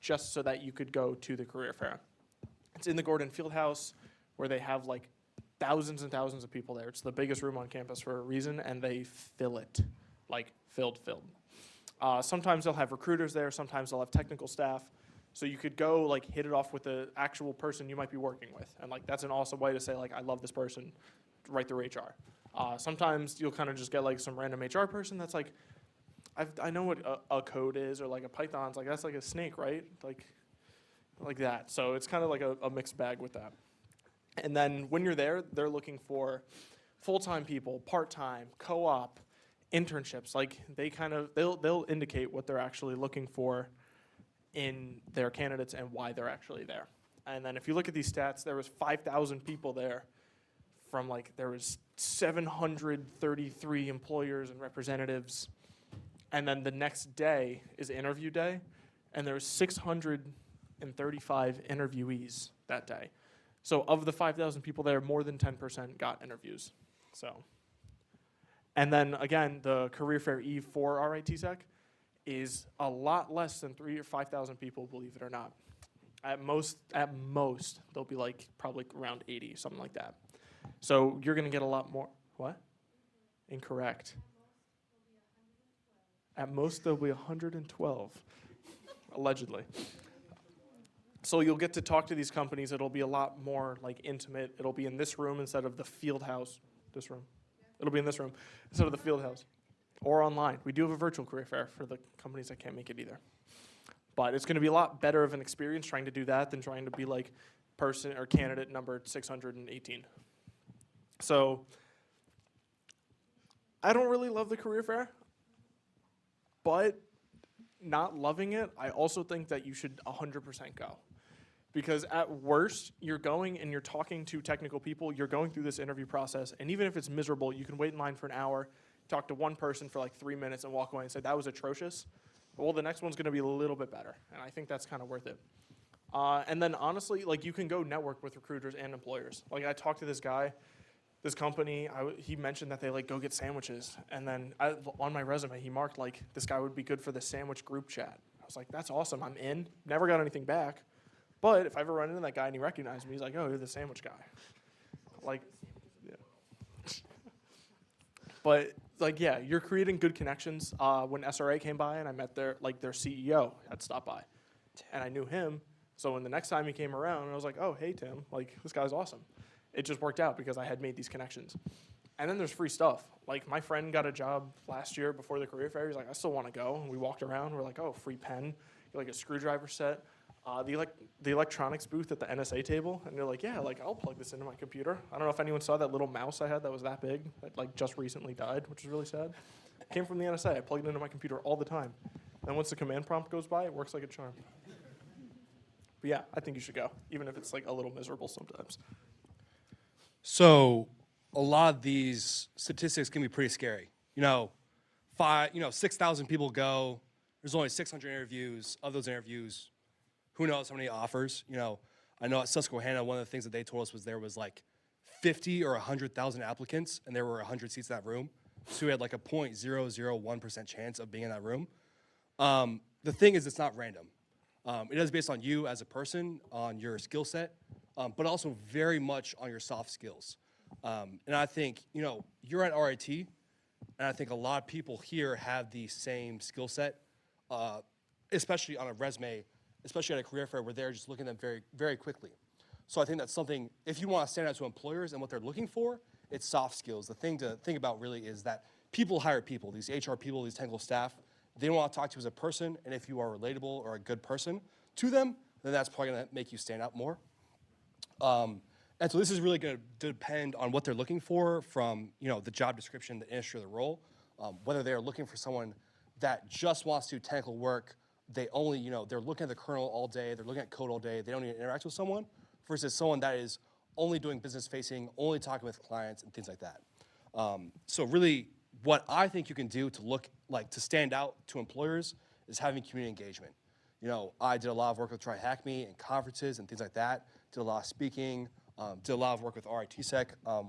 just so that you could go to the career fair. It's in the Gordon Fieldhouse where they have thousands and thousands of people there. It's the biggest room on campus for a reason, and they fill it, filled. Sometimes they'll have recruiters there. Sometimes they'll have technical staff. So you could go hit it off with the actual person you might be working with. And that's an awesome way to say I love this person right through HR. Sometimes you'll kind of just get some random HR person that's I know what a code is, or a Python's that's a snake, right? Like that. So it's kind of a mixed bag with that. And then when you're there, they're looking for full-time people, part-time, co-op, internships. They'll indicate what they're actually looking for in their candidates and why they're actually there. And then if you look at these stats, there was 5,000 people there from there was 733 employers and representatives. And then the next day is interview day, and there's 635 interviewees that day. So of the 5,000 people there, more than 10% got interviews. So, and then again, the career fair eve for RITSEC is a lot less than 3,000 or 5,000 people, believe it or not. At most, they'll be like probably around 80, something like that. So you're gonna get a lot more. What? Incorrect. At most, there'll be 112, allegedly. So you'll get to talk to these companies. It'll be a lot more like intimate. It'll be in this room instead of the field house. This room. It'll be in this room instead of the field house. Or online. We do have a virtual career fair for the companies that can't make it either. But it's going to be a lot better of an experience trying to do that than trying to be like person or candidate number 618. So I don't really love the career fair, but not loving it, I also think that you should 100% go. Because at worst, you're going and you're talking to technical people, you're going through this interview process, and even if it's miserable, you can wait in line for an hour, talk to one person for like 3 minutes and walk away and say, that was atrocious. Well, the next one's gonna be a little bit better, and I think that's kind of worth it. And then honestly, like you can go network with recruiters and employers. Like I talked to this guy, this company, he mentioned that they like go get sandwiches, and then on my resume, he marked like this guy would be good for the sandwich group chat. I was like, that's awesome, I'm in, never got anything back. But if I ever run into that guy and he recognized me, he's like, oh, you're the sandwich guy. Like, yeah. But like, yeah, you're creating good connections. When SRA came by and I met their CEO had stopped by, and I knew him. So when the next time he came around, I was like, oh, hey, Tim, like this guy's awesome. It just worked out because I had made these connections. And then there's free stuff. Like my friend got a job last year before the career fair. He's like, I still want to go. And we walked around. We're like, oh, free pen, like a screwdriver set. The electronics booth at the NSA table, and they're like, yeah, like I'll plug this into my computer. I don't know if anyone saw that little mouse I had that was that big, that like just recently died, which is really sad. It came from the NSA. I plugged it into my computer all the time. And once the command prompt goes by, it works like a charm. But yeah, I think you should go, even if it's like a little miserable sometimes. So a lot of these statistics can be pretty scary. 6,000 people go. There's only 600 interviews. Of those interviews, who knows how many offers? I know at Susquehanna, one of the things that they told us was there was like 50 or 100,000 applicants, and there were 100 seats in that room. So we had like a 0.001% chance of being in that room. The thing is, it's not random. It is based on you as a person, on your skill set, but also very much on your soft skills. And I think, you're at RIT, and I think a lot of people here have the same skill set, especially on a resume, especially at a career fair where they're just looking at them very, very quickly. So I think that's something, if you want to stand out to employers and what they're looking for, it's soft skills. The thing to think about really is that people hire people, these HR people, these technical staff, they want to talk to you as a person, and if you are relatable or a good person to them, then that's probably going to make you stand out more. And so this is really going to depend on what they're looking for from, the job description, the industry of the role, whether they're looking for someone that just wants to do technical work, they only, they're looking at the kernel all day, they're looking at code all day, they don't need to interact with someone, versus someone that is only doing business facing, only talking with clients and things like that. So really, what I think you can do to stand out to employers is having community engagement. I did a lot of work with Try Hack Me and conferences and things like that, did a lot of speaking, did a lot of work with RITSEC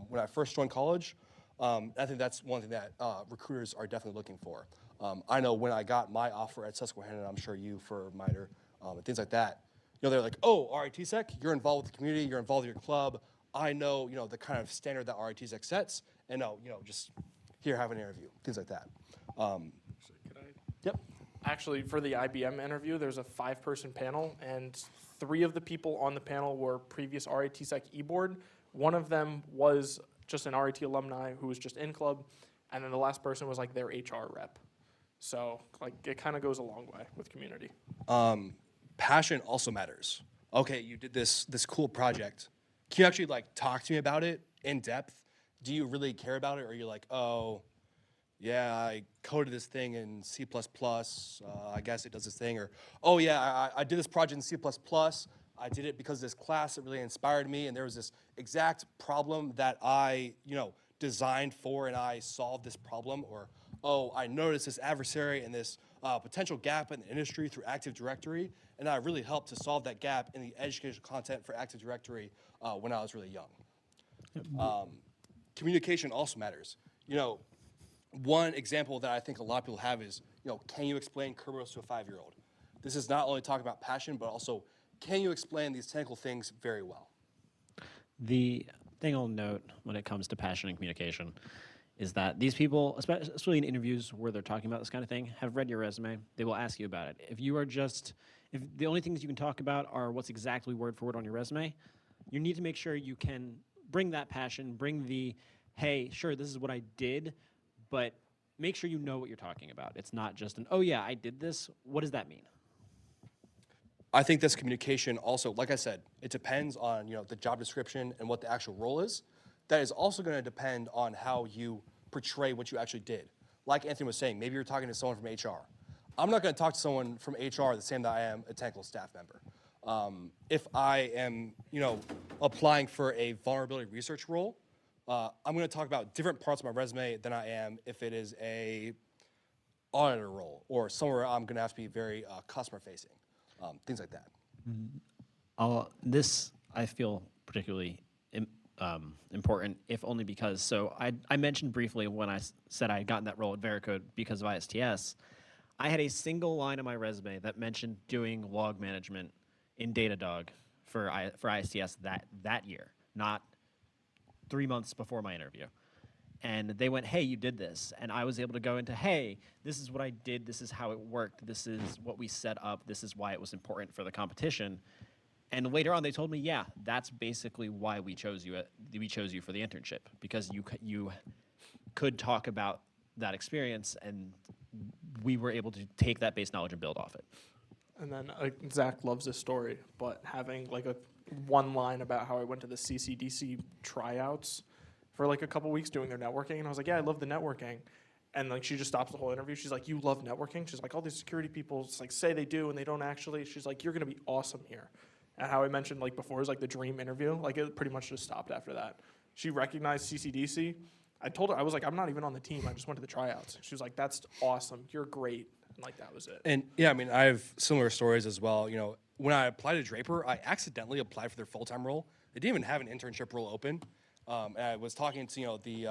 when I first joined college. I think that's one thing that recruiters are definitely looking for. I know when I got my offer at Susquehanna, and I'm sure you for MITRE, and things like that, they're like, oh, RITSEC, you're involved with the community, you're involved with your club. I know, the kind of standard that RITSEC sets, and just here, have an interview, things like that. Yep. Actually, for the IBM interview, there's a 5-person panel, and 3 of the people on the panel were previous RITSEC e-board. One of them was just an RIT alumni who was just in club, and then the last person was like their HR rep. So it kind of goes a long way with community. Passion also matters. Okay, you did this cool project. Can you actually talk to me about it in depth? Do you really care about it, or are you like, oh, yeah, I coded this thing in C++, I guess it does this thing, or, oh yeah, I did this project in C++, I did it because this class that really inspired me, and there was this exact problem that I, designed for, and I solved this problem, or oh, I noticed this adversary and this potential gap in the industry through Active Directory, and I really helped to solve that gap in the educational content for Active Directory when I was really young. Communication also matters. You know, one example that I think a lot of people have is, you know, can you explain Kerberos to a 5-year-old? This is not only talking about passion, but also, can you explain these technical things very well? The thing I'll note when it comes to passion and communication is that these people, especially in interviews where they're talking about this kind of thing, have read your resume. They will ask you about it. If the only things you can talk about are what's exactly word for word on your resume, you need to make sure you can bring that passion, bring the, hey, sure, this is what I did, but make sure you know what you're talking about. It's not just an, oh yeah, I did this. What does that mean? I think this communication also, like I said, it depends on, you know, the job description and what the actual role is. That is also going to depend on how you portray what you actually did. Like Anthony was saying, maybe you're talking to someone from HR. I'm not going to talk to someone from HR the same that I am a technical staff member. If I am, you know, applying for a vulnerability research role, I'm going to talk about different parts of my resume than I am if it is a auditor role or somewhere I'm going to have to be very customer facing, things like that. This I feel particularly important, if only because, so I mentioned briefly when I said I had gotten that role at Veracode because of ISTS, I had a single line in my resume that mentioned doing log management in Datadog for ISTS that year, not 3 months before my interview. And they went, hey, you did this. And I was able to go into, hey, this is what I did. This is how it worked. This is what we set up. This is why it was important for the competition. And later on, they told me, yeah, that's basically why we chose you. We chose you for the internship, because you could talk about that experience, and we were able to take that base knowledge and build off it. And then Zach loves this story, but having like a one line about how I went to the CCDC tryouts for like a couple weeks doing their networking, and I was like, yeah, I love the networking. And like she just stops the whole interview. She's like, you love networking? She's like, all these security people like say they do and they don't actually. She's like, you're gonna be awesome here. And how I mentioned like before is like the dream interview. Like it pretty much just stopped after that. She recognized CCDC. I told her, I was like, I'm not even on the team. I just went to the tryouts. She was like, that's awesome. You're great. And like that was it. And yeah, I mean, I have similar stories as well. You know, when I applied to Draper, I accidentally applied for their full-time role. They didn't even have an internship role open. And I was talking to, you know, the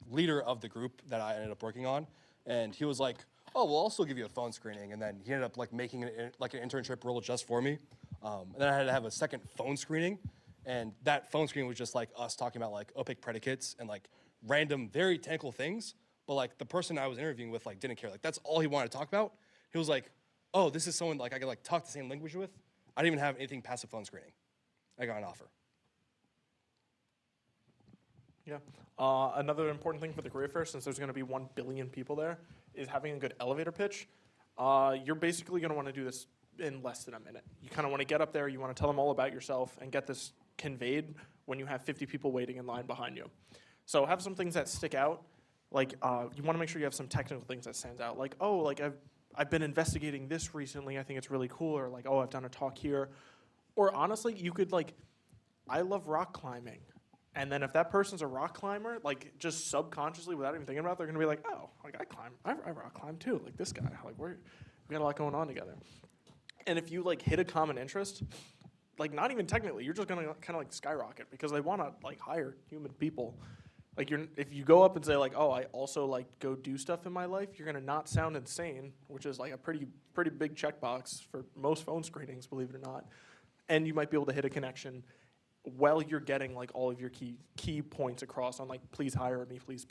leader of the group that I ended up working on, and he was like, oh, we'll also give you a phone screening. And then he ended up like making like an internship role just for me. And then I had to have a second phone screening, and that phone screening was just like us talking about like opaque predicates and like random, very technical things. But like the person I was interviewing with like didn't care. Like that's all he wanted to talk about. He was like, oh, this is someone like I could like talk the same language with. I didn't even have anything past the phone screening. I got an offer. Yeah. Another important thing for the career fair, since there's going to be 1 billion people there, is having a good elevator pitch. You're basically going to want to do this in less than a minute. You kind of want to get up there, you want to tell them all about yourself, and get this conveyed when you have 50 people waiting in line behind you. So have some things that stick out. Like you want to make sure you have some technical things that stand out. Like, oh, like I've been investigating this recently. I think it's really cool. Or like, oh, I've done a talk here. Or honestly, you could like, I love rock climbing. And then if that person's a rock climber, like just subconsciously without even thinking about it, they're going to be like, oh, like I rock climb too. Like this guy, like we got a lot going on together. And if you like hit a common interest, like not even technically, you're just going to kind of like skyrocket because they want to like hire human people. Like if you go up and say like, oh, I also like go do stuff in my life, you're going to not sound insane, which is like a pretty big checkbox for most phone screenings, believe it or not. And you might be able to hit a connection while you're getting like all of your key points across on like, please hire me, please.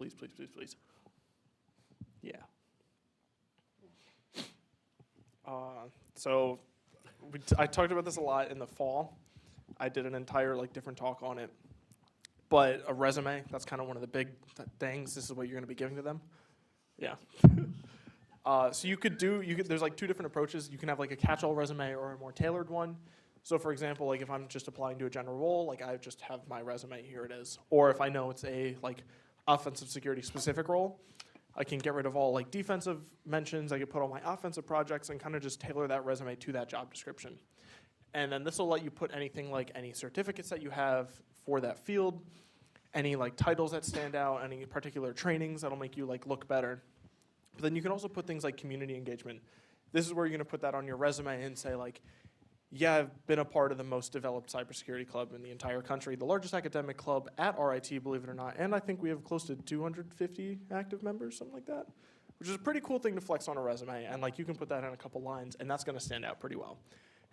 Yeah. So I talked about this a lot in the fall. I did an entire like different talk on it. But a resume, that's kind of one of the big things. This is what you're going to be giving to them. Yeah. So there's like 2 different approaches. You can have like a catch-all resume or a more tailored one. So for example, like if I'm just applying to a general role, like I just have my resume, here it is. Or if I know it's a like offensive security specific role, I can get rid of all like defensive mentions. I can put all my offensive projects and kind of just tailor that resume to that job description. And then this will let you put anything like any certificates that you have for that field, any like titles that stand out, any particular trainings that'll make you like look better. But then you can also put things like community engagement. This is where you're going to put that on your resume and say like, yeah, I've been a part of the most developed cybersecurity club in the entire country, the largest academic club at RIT, believe it or not. And I think we have close to 250 active members, something like that, which is a pretty cool thing to flex on a resume. And like you can put that in a couple lines and that's going to stand out pretty well.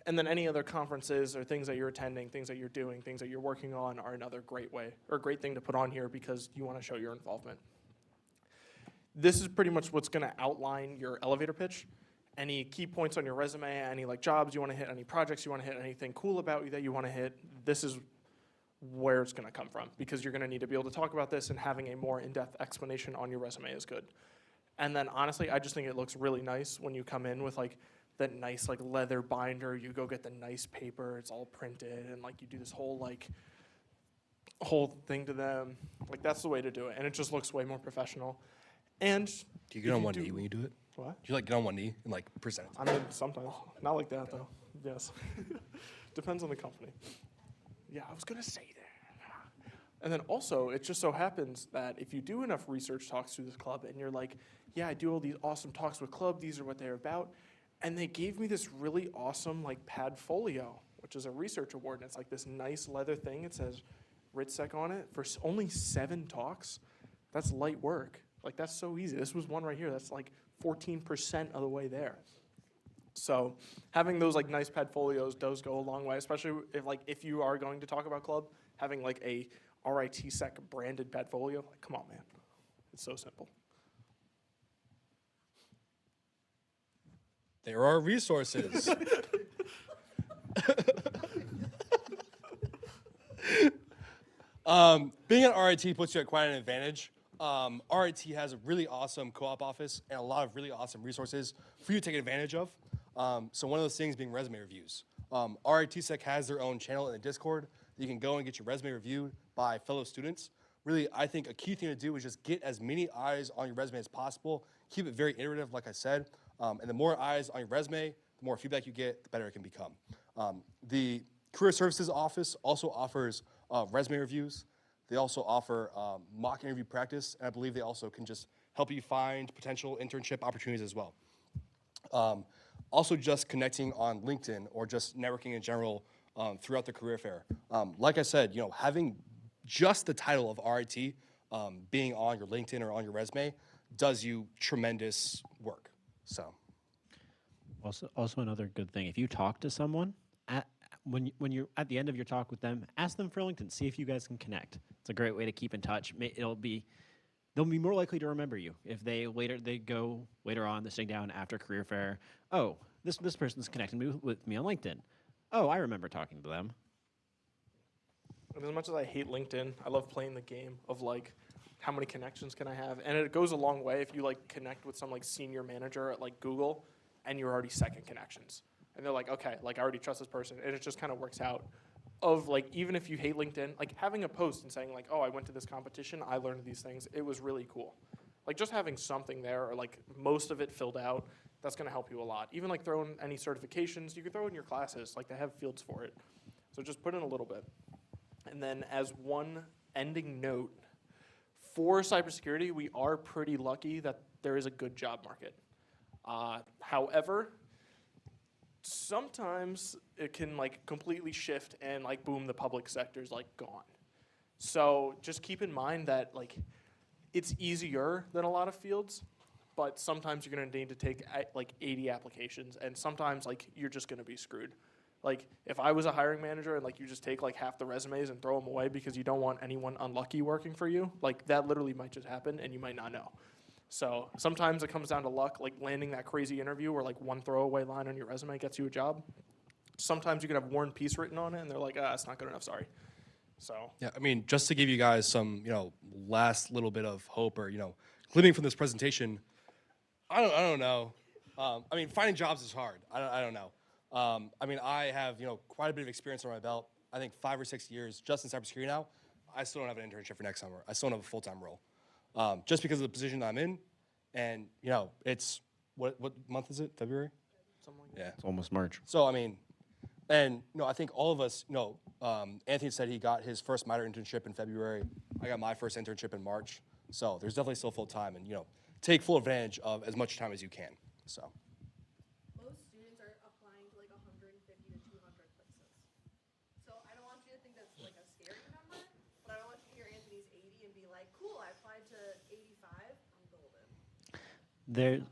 And then any other conferences or things that you're attending, things that you're doing, things that you're working on are another great way or great thing to put on here because you want to show your involvement. This is pretty much what's going to outline your elevator pitch. Any key points on your resume, any like jobs you want to hit, any projects you want to hit, anything cool about you that you want to hit, this is where it's going to come from because you're going to need to be able to talk about this and having a more in-depth explanation on your resume is good. And then honestly, I just think it looks really nice when you come in with like that nice like leather binder, you go get the nice paper, it's all printed and like you do this whole thing to them. Like that's the way to do it and it just looks way more professional. And Do you get on one knee when you do it? What? Do you like get on one knee and like present it? I mean, sometimes. Not like that, though. Yes. Depends on the company. Yeah, I was going to say that. And then also, it just so happens that if you do enough research talks through this club and you're like, yeah, I do all these awesome talks with club, these are what they're about, and they gave me this really awesome like Padfolio, which is a research award, and it's like this nice leather thing. It says RITSEC on it for only 7 talks. That's light work. Like, that's so easy. This was one right here. That's like 14% of the way there. So having those like nice Padfolios does go a long way, especially if you are going to talk about club, having like a RITSEC branded Padfolio, like come on, man. It's so simple. There are resources. Being at RIT puts you at quite an advantage. RIT has a really awesome co-op office and a lot of really awesome resources for you to take advantage of. So one of those things being resume reviews. RITSEC has their own channel in the Discord that you can go and get your resume reviewed by fellow students. Really, I think a key thing to do is just get as many eyes on your resume as possible. Keep it very iterative, like I said. And the more eyes on your resume, the more feedback you get, the better it can become. The Career Services Office also offers resume reviews. They also offer mock interview practice, and I believe they also can just help you find potential internship opportunities as well. Also just connecting on LinkedIn or just networking in general throughout the career fair. Like I said, having just the title of RIT being on your LinkedIn or on your resume does you tremendous work. So, Also another good thing, if you talk to someone, when you're at the end of your talk with them, ask them for LinkedIn. See if you guys can connect. It's a great way to keep in touch. They'll be more likely to remember you if they go later on, they're sitting down after career fair. Oh, this person's connecting with me on LinkedIn. Oh, I remember talking to them. And as much as I hate LinkedIn, I love playing the game of like, how many connections can I have? And it goes a long way if you like connect with some like senior manager at like Google and you're already second connections. And they're like, okay, like I already trust this person. And it just kind of works out of like, even if you hate LinkedIn, like having a post and saying like, oh, I went to this competition, I learned these things. It was really cool. Like just having something there or like most of it filled out, that's going to help you a lot. Even like throwing any certifications, you can throw in your classes. Like they have fields for it. So just put in a little bit. And then as one ending note, for cybersecurity, we are pretty lucky that there is a good job market. However, sometimes it can like completely shift and like boom, the public sector's like gone. So just keep in mind that like it's easier than a lot of fields, but sometimes you're gonna need to take like 80 applications and sometimes like you're just gonna be screwed. Like if I was a hiring manager and like you just take like half the resumes and throw them away because you don't want anyone unlucky working for you, like that literally might just happen and you might not know. So sometimes it comes down to luck, like landing that crazy interview where like one throwaway line on your resume gets you a job. Sometimes you can have War and Peace written on it and they're like, it's not good enough, sorry. So yeah, I mean, just to give you guys some, last little bit of hope or, gleaming from this presentation, I don't know. I mean, finding jobs is hard. I don't know. I mean, I have, quite a bit of experience on my belt. I think 5 or 6 years just in cybersecurity now. I still don't have an internship for next summer. I still don't have a full-time role. Just because of the position I'm in. And, it's, what month is it? February? something like Yeah. It's almost March. So, I mean, and, I think all of us, Anthony said he got his first MITRE internship in February. I got my first internship in March. So there's definitely still full time. And, take full advantage of as much time as you can. So. Most students are applying to like 150 to 200 places. So I don't want you to think that's like a scary number, but I don't want you to hear Anthony's 80 and be like, cool, I applied to 85, I'm golden. There,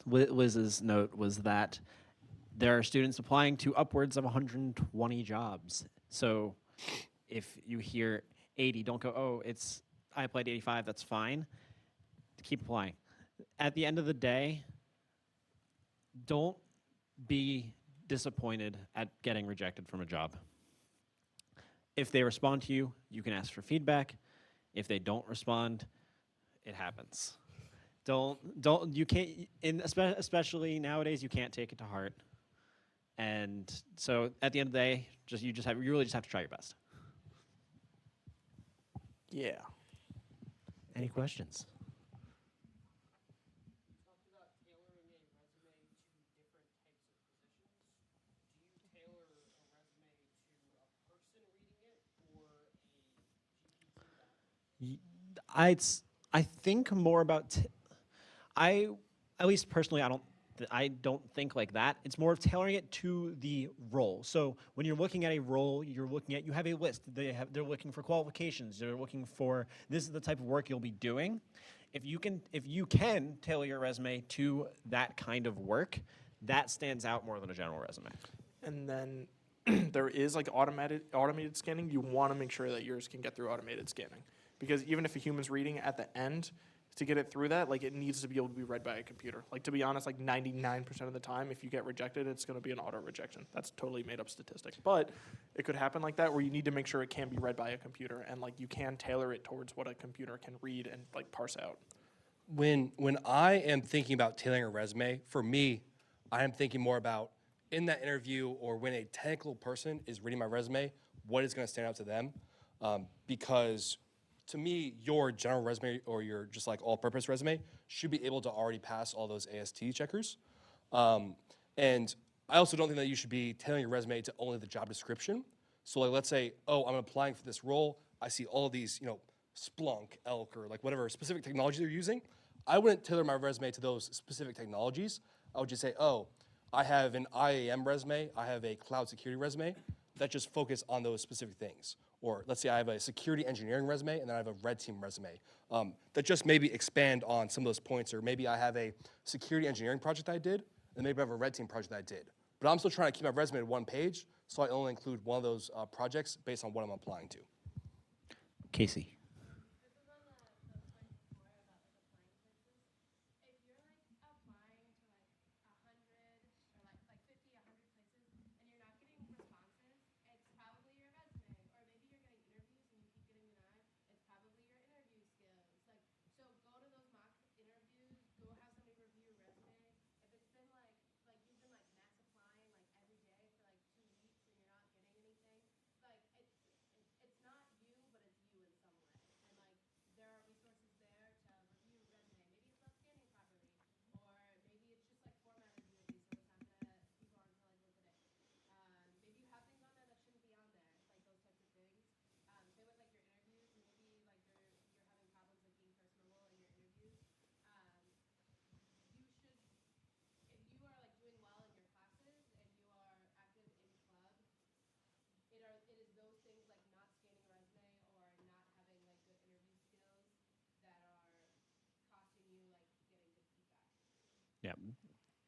Liz's note was that there are students applying to upwards of 120 jobs. So if you hear 80, don't go, oh, I applied 85, that's fine. Keep applying. At the end of the day, don't be disappointed at getting rejected from a job. If they respond to you, you can ask for feedback. If they don't respond, it happens. You can't, especially nowadays, you can't take it to heart. And so at the end of the day, you really just have to try your best. Yeah. Any questions? Talked about tailoring a resume to different types of positions. Do you tailor a resume to a person reading it or a GPT bot? I think more about at least personally, I don't think like that. It's more of tailoring it to the role. So when you're looking at a role, you have a list. They're looking for qualifications. They're looking for, this is the type of work you'll be doing. If you can tailor your resume to that kind of work, that stands out more than a general resume. And then there is like automated scanning. You want to make sure that yours can get through automated scanning, because even if a human's reading at the end, to get it through that, like it needs to be able to be read by a computer. Like, to be honest, like 99% of the time, if you get rejected, it's going to be an auto rejection. That's totally made up statistic, but it could happen like that, where you need to make sure it can be read by a computer, and like you can tailor it towards what a computer can read and like parse out. When I am thinking about tailoring a resume, for me, I am thinking more about in that interview or when a technical person is reading my resume, what is going to stand out to them, because to me, your general resume or your just like all-purpose resume should be able to already pass all those AST checkers. And I also don't think that you should be tailoring your resume to only the job description. So like, let's say, oh, I'm applying for this role. I see all these, Splunk, Elk, or like whatever specific technology they're using. I wouldn't tailor my resume to those specific technologies. I would just say, oh, I have an IAM resume. I have a cloud security resume that just focus on those specific things. Or let's say I have a security engineering resume and then I have a red team resume that just maybe expand on some of those points. Or maybe I have a security engineering project I did, and maybe I have a red team project I did. But I'm still trying to keep my resume to one page, so I only include one of those projects based on what I'm applying to. Casey. This is on the point before about like applying places. If you're like applying to like 100 or like 50, 100 places and you're not getting responses, it's probably your resume. Or maybe you're getting interviews and you keep getting denied, it's probably your interview skills. Like, so go to those mock interviews, go have somebody review your resume. If it's been like you've been like mass applying like every day for like 2 weeks and you're not getting anything, like it's not you, but it's you in some way. And like there are resources there to review your resume. Maybe it's not scanning properly, or maybe it's just like formatted weirdly, so it's not gonna people aren't gonna like look at it. Maybe you have things on there that shouldn't be on there, like those types of things. Same with like your interviews. Maybe like you're having problems like being personable in your interviews. You should, if you are like doing well in your classes and you are active in club, it is those things like not scanning a resume or not having like good interview skills that are costing you like getting good feedback. Yeah.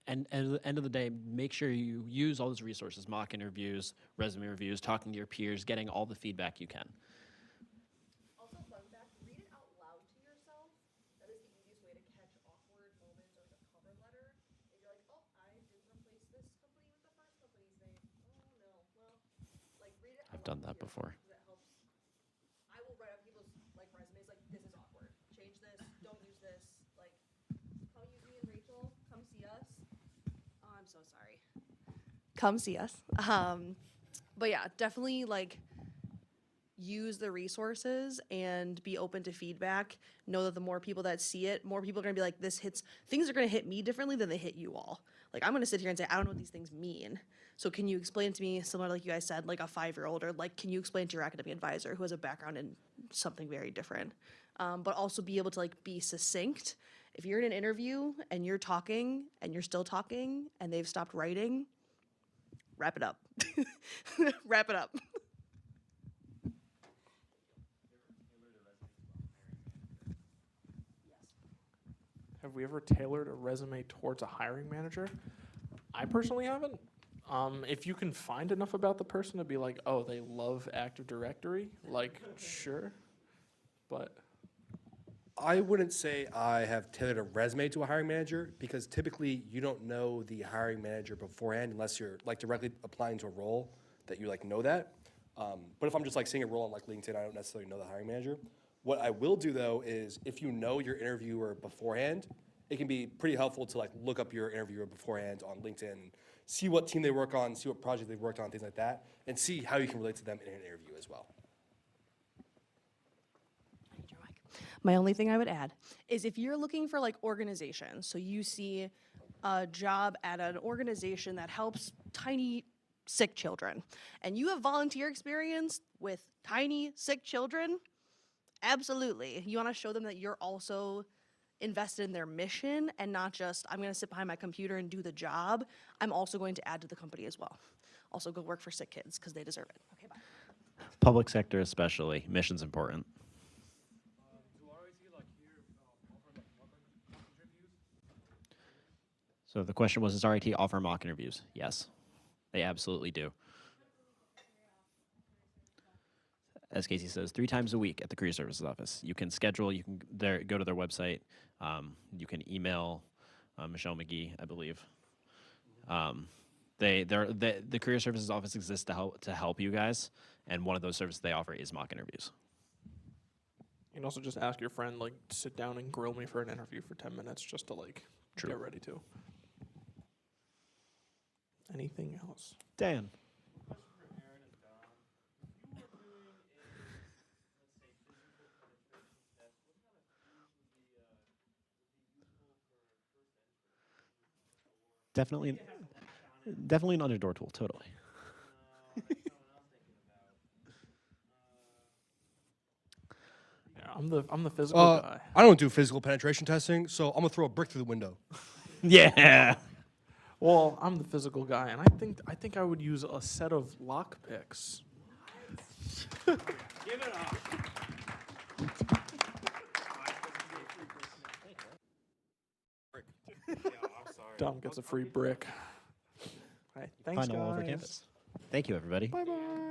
And at the end of the day, make sure you use all those resources, mock interviews, resume reviews, talking to your peers, getting all the feedback you can. Also, fun fact, read it out loud to yourself. That is the easiest way to catch awkward moments or like a cover letter. If you're like, oh, I didn't replace this company with the first company's name. Oh no. Well, like read it out I've done loud that to before. yourself, 'cause it helps. I will write out people's like resumes like, this is awkward. Change this, don't use this. Like, come use me and Rachel. Come see us. Oh, I'm so sorry. Come see us. But yeah, definitely like use the resources and be open to feedback. Know that the more people that see it, more people are gonna be like, things are gonna hit me differently than they hit you all. Like, I'm gonna sit here and say, I don't know what these things mean. So can you explain to me, similar like you guys said, like a 5-year-old, or like, can you explain to your academic advisor who has a background in something very different? but also be able to like be succinct. If you're in an interview and you're talking and you're still talking and they've stopped writing, wrap it up. Wrap it up. Have we ever tailored a resume towards a hiring manager? I personally haven't. If you can find enough about the person to be like, oh, they love Active Directory, like, sure. But I wouldn't say I have tailored a resume to a hiring manager because typically you don't know the hiring manager beforehand unless you're like directly applying to a role that you like know that. But if I'm just like seeing a role on like LinkedIn, I don't necessarily know the hiring manager. What I will do though is if you know your interviewer beforehand, it can be pretty helpful to like look up your interviewer beforehand on LinkedIn, see what team they work on, see what project they've worked on, things like that, and see how you can relate to them in an interview as well. My only thing I would add is if you're looking for like organizations, so you see a job at an organization that helps tiny sick children, and you have volunteer experience with tiny sick children, absolutely. You want to show them that you're also invested in their mission and not just, I'm going to sit behind my computer and do the job. I'm also going to add to the company as well. Also go work for sick kids because they deserve it. Okay, bye. Public sector especially, mission's important. So the question was, does RIT offer mock interviews? Yes, they absolutely do. As Casey says, 3 times a week at the Career Services office. You can schedule, you can go to their website, you can email Michelle McGee, I believe. The Career Services office exists to help you guys, and one of those services they offer is mock interviews. you can also just ask your friend, like, sit down and grill me for an interview for 10 minutes just to, like, True. get ready to. Anything else? Dan. Question for Aaron and Dom. If you were doing a, let's say, physical penetration test, what kind of tools would be useful for first entry? Definitely an underdoor tool, totally. No, that's not what I was thinking about. Yeah, I'm the physical guy. I don't do physical penetration testing, so I'm gonna throw a brick through the window. Yeah. Well, I'm the physical guy, and I think I would use a set of lock picks. Give it up. Dom gets a free brick. All right, thanks, Find all over guys. campus. Thank you, everybody. Bye bye.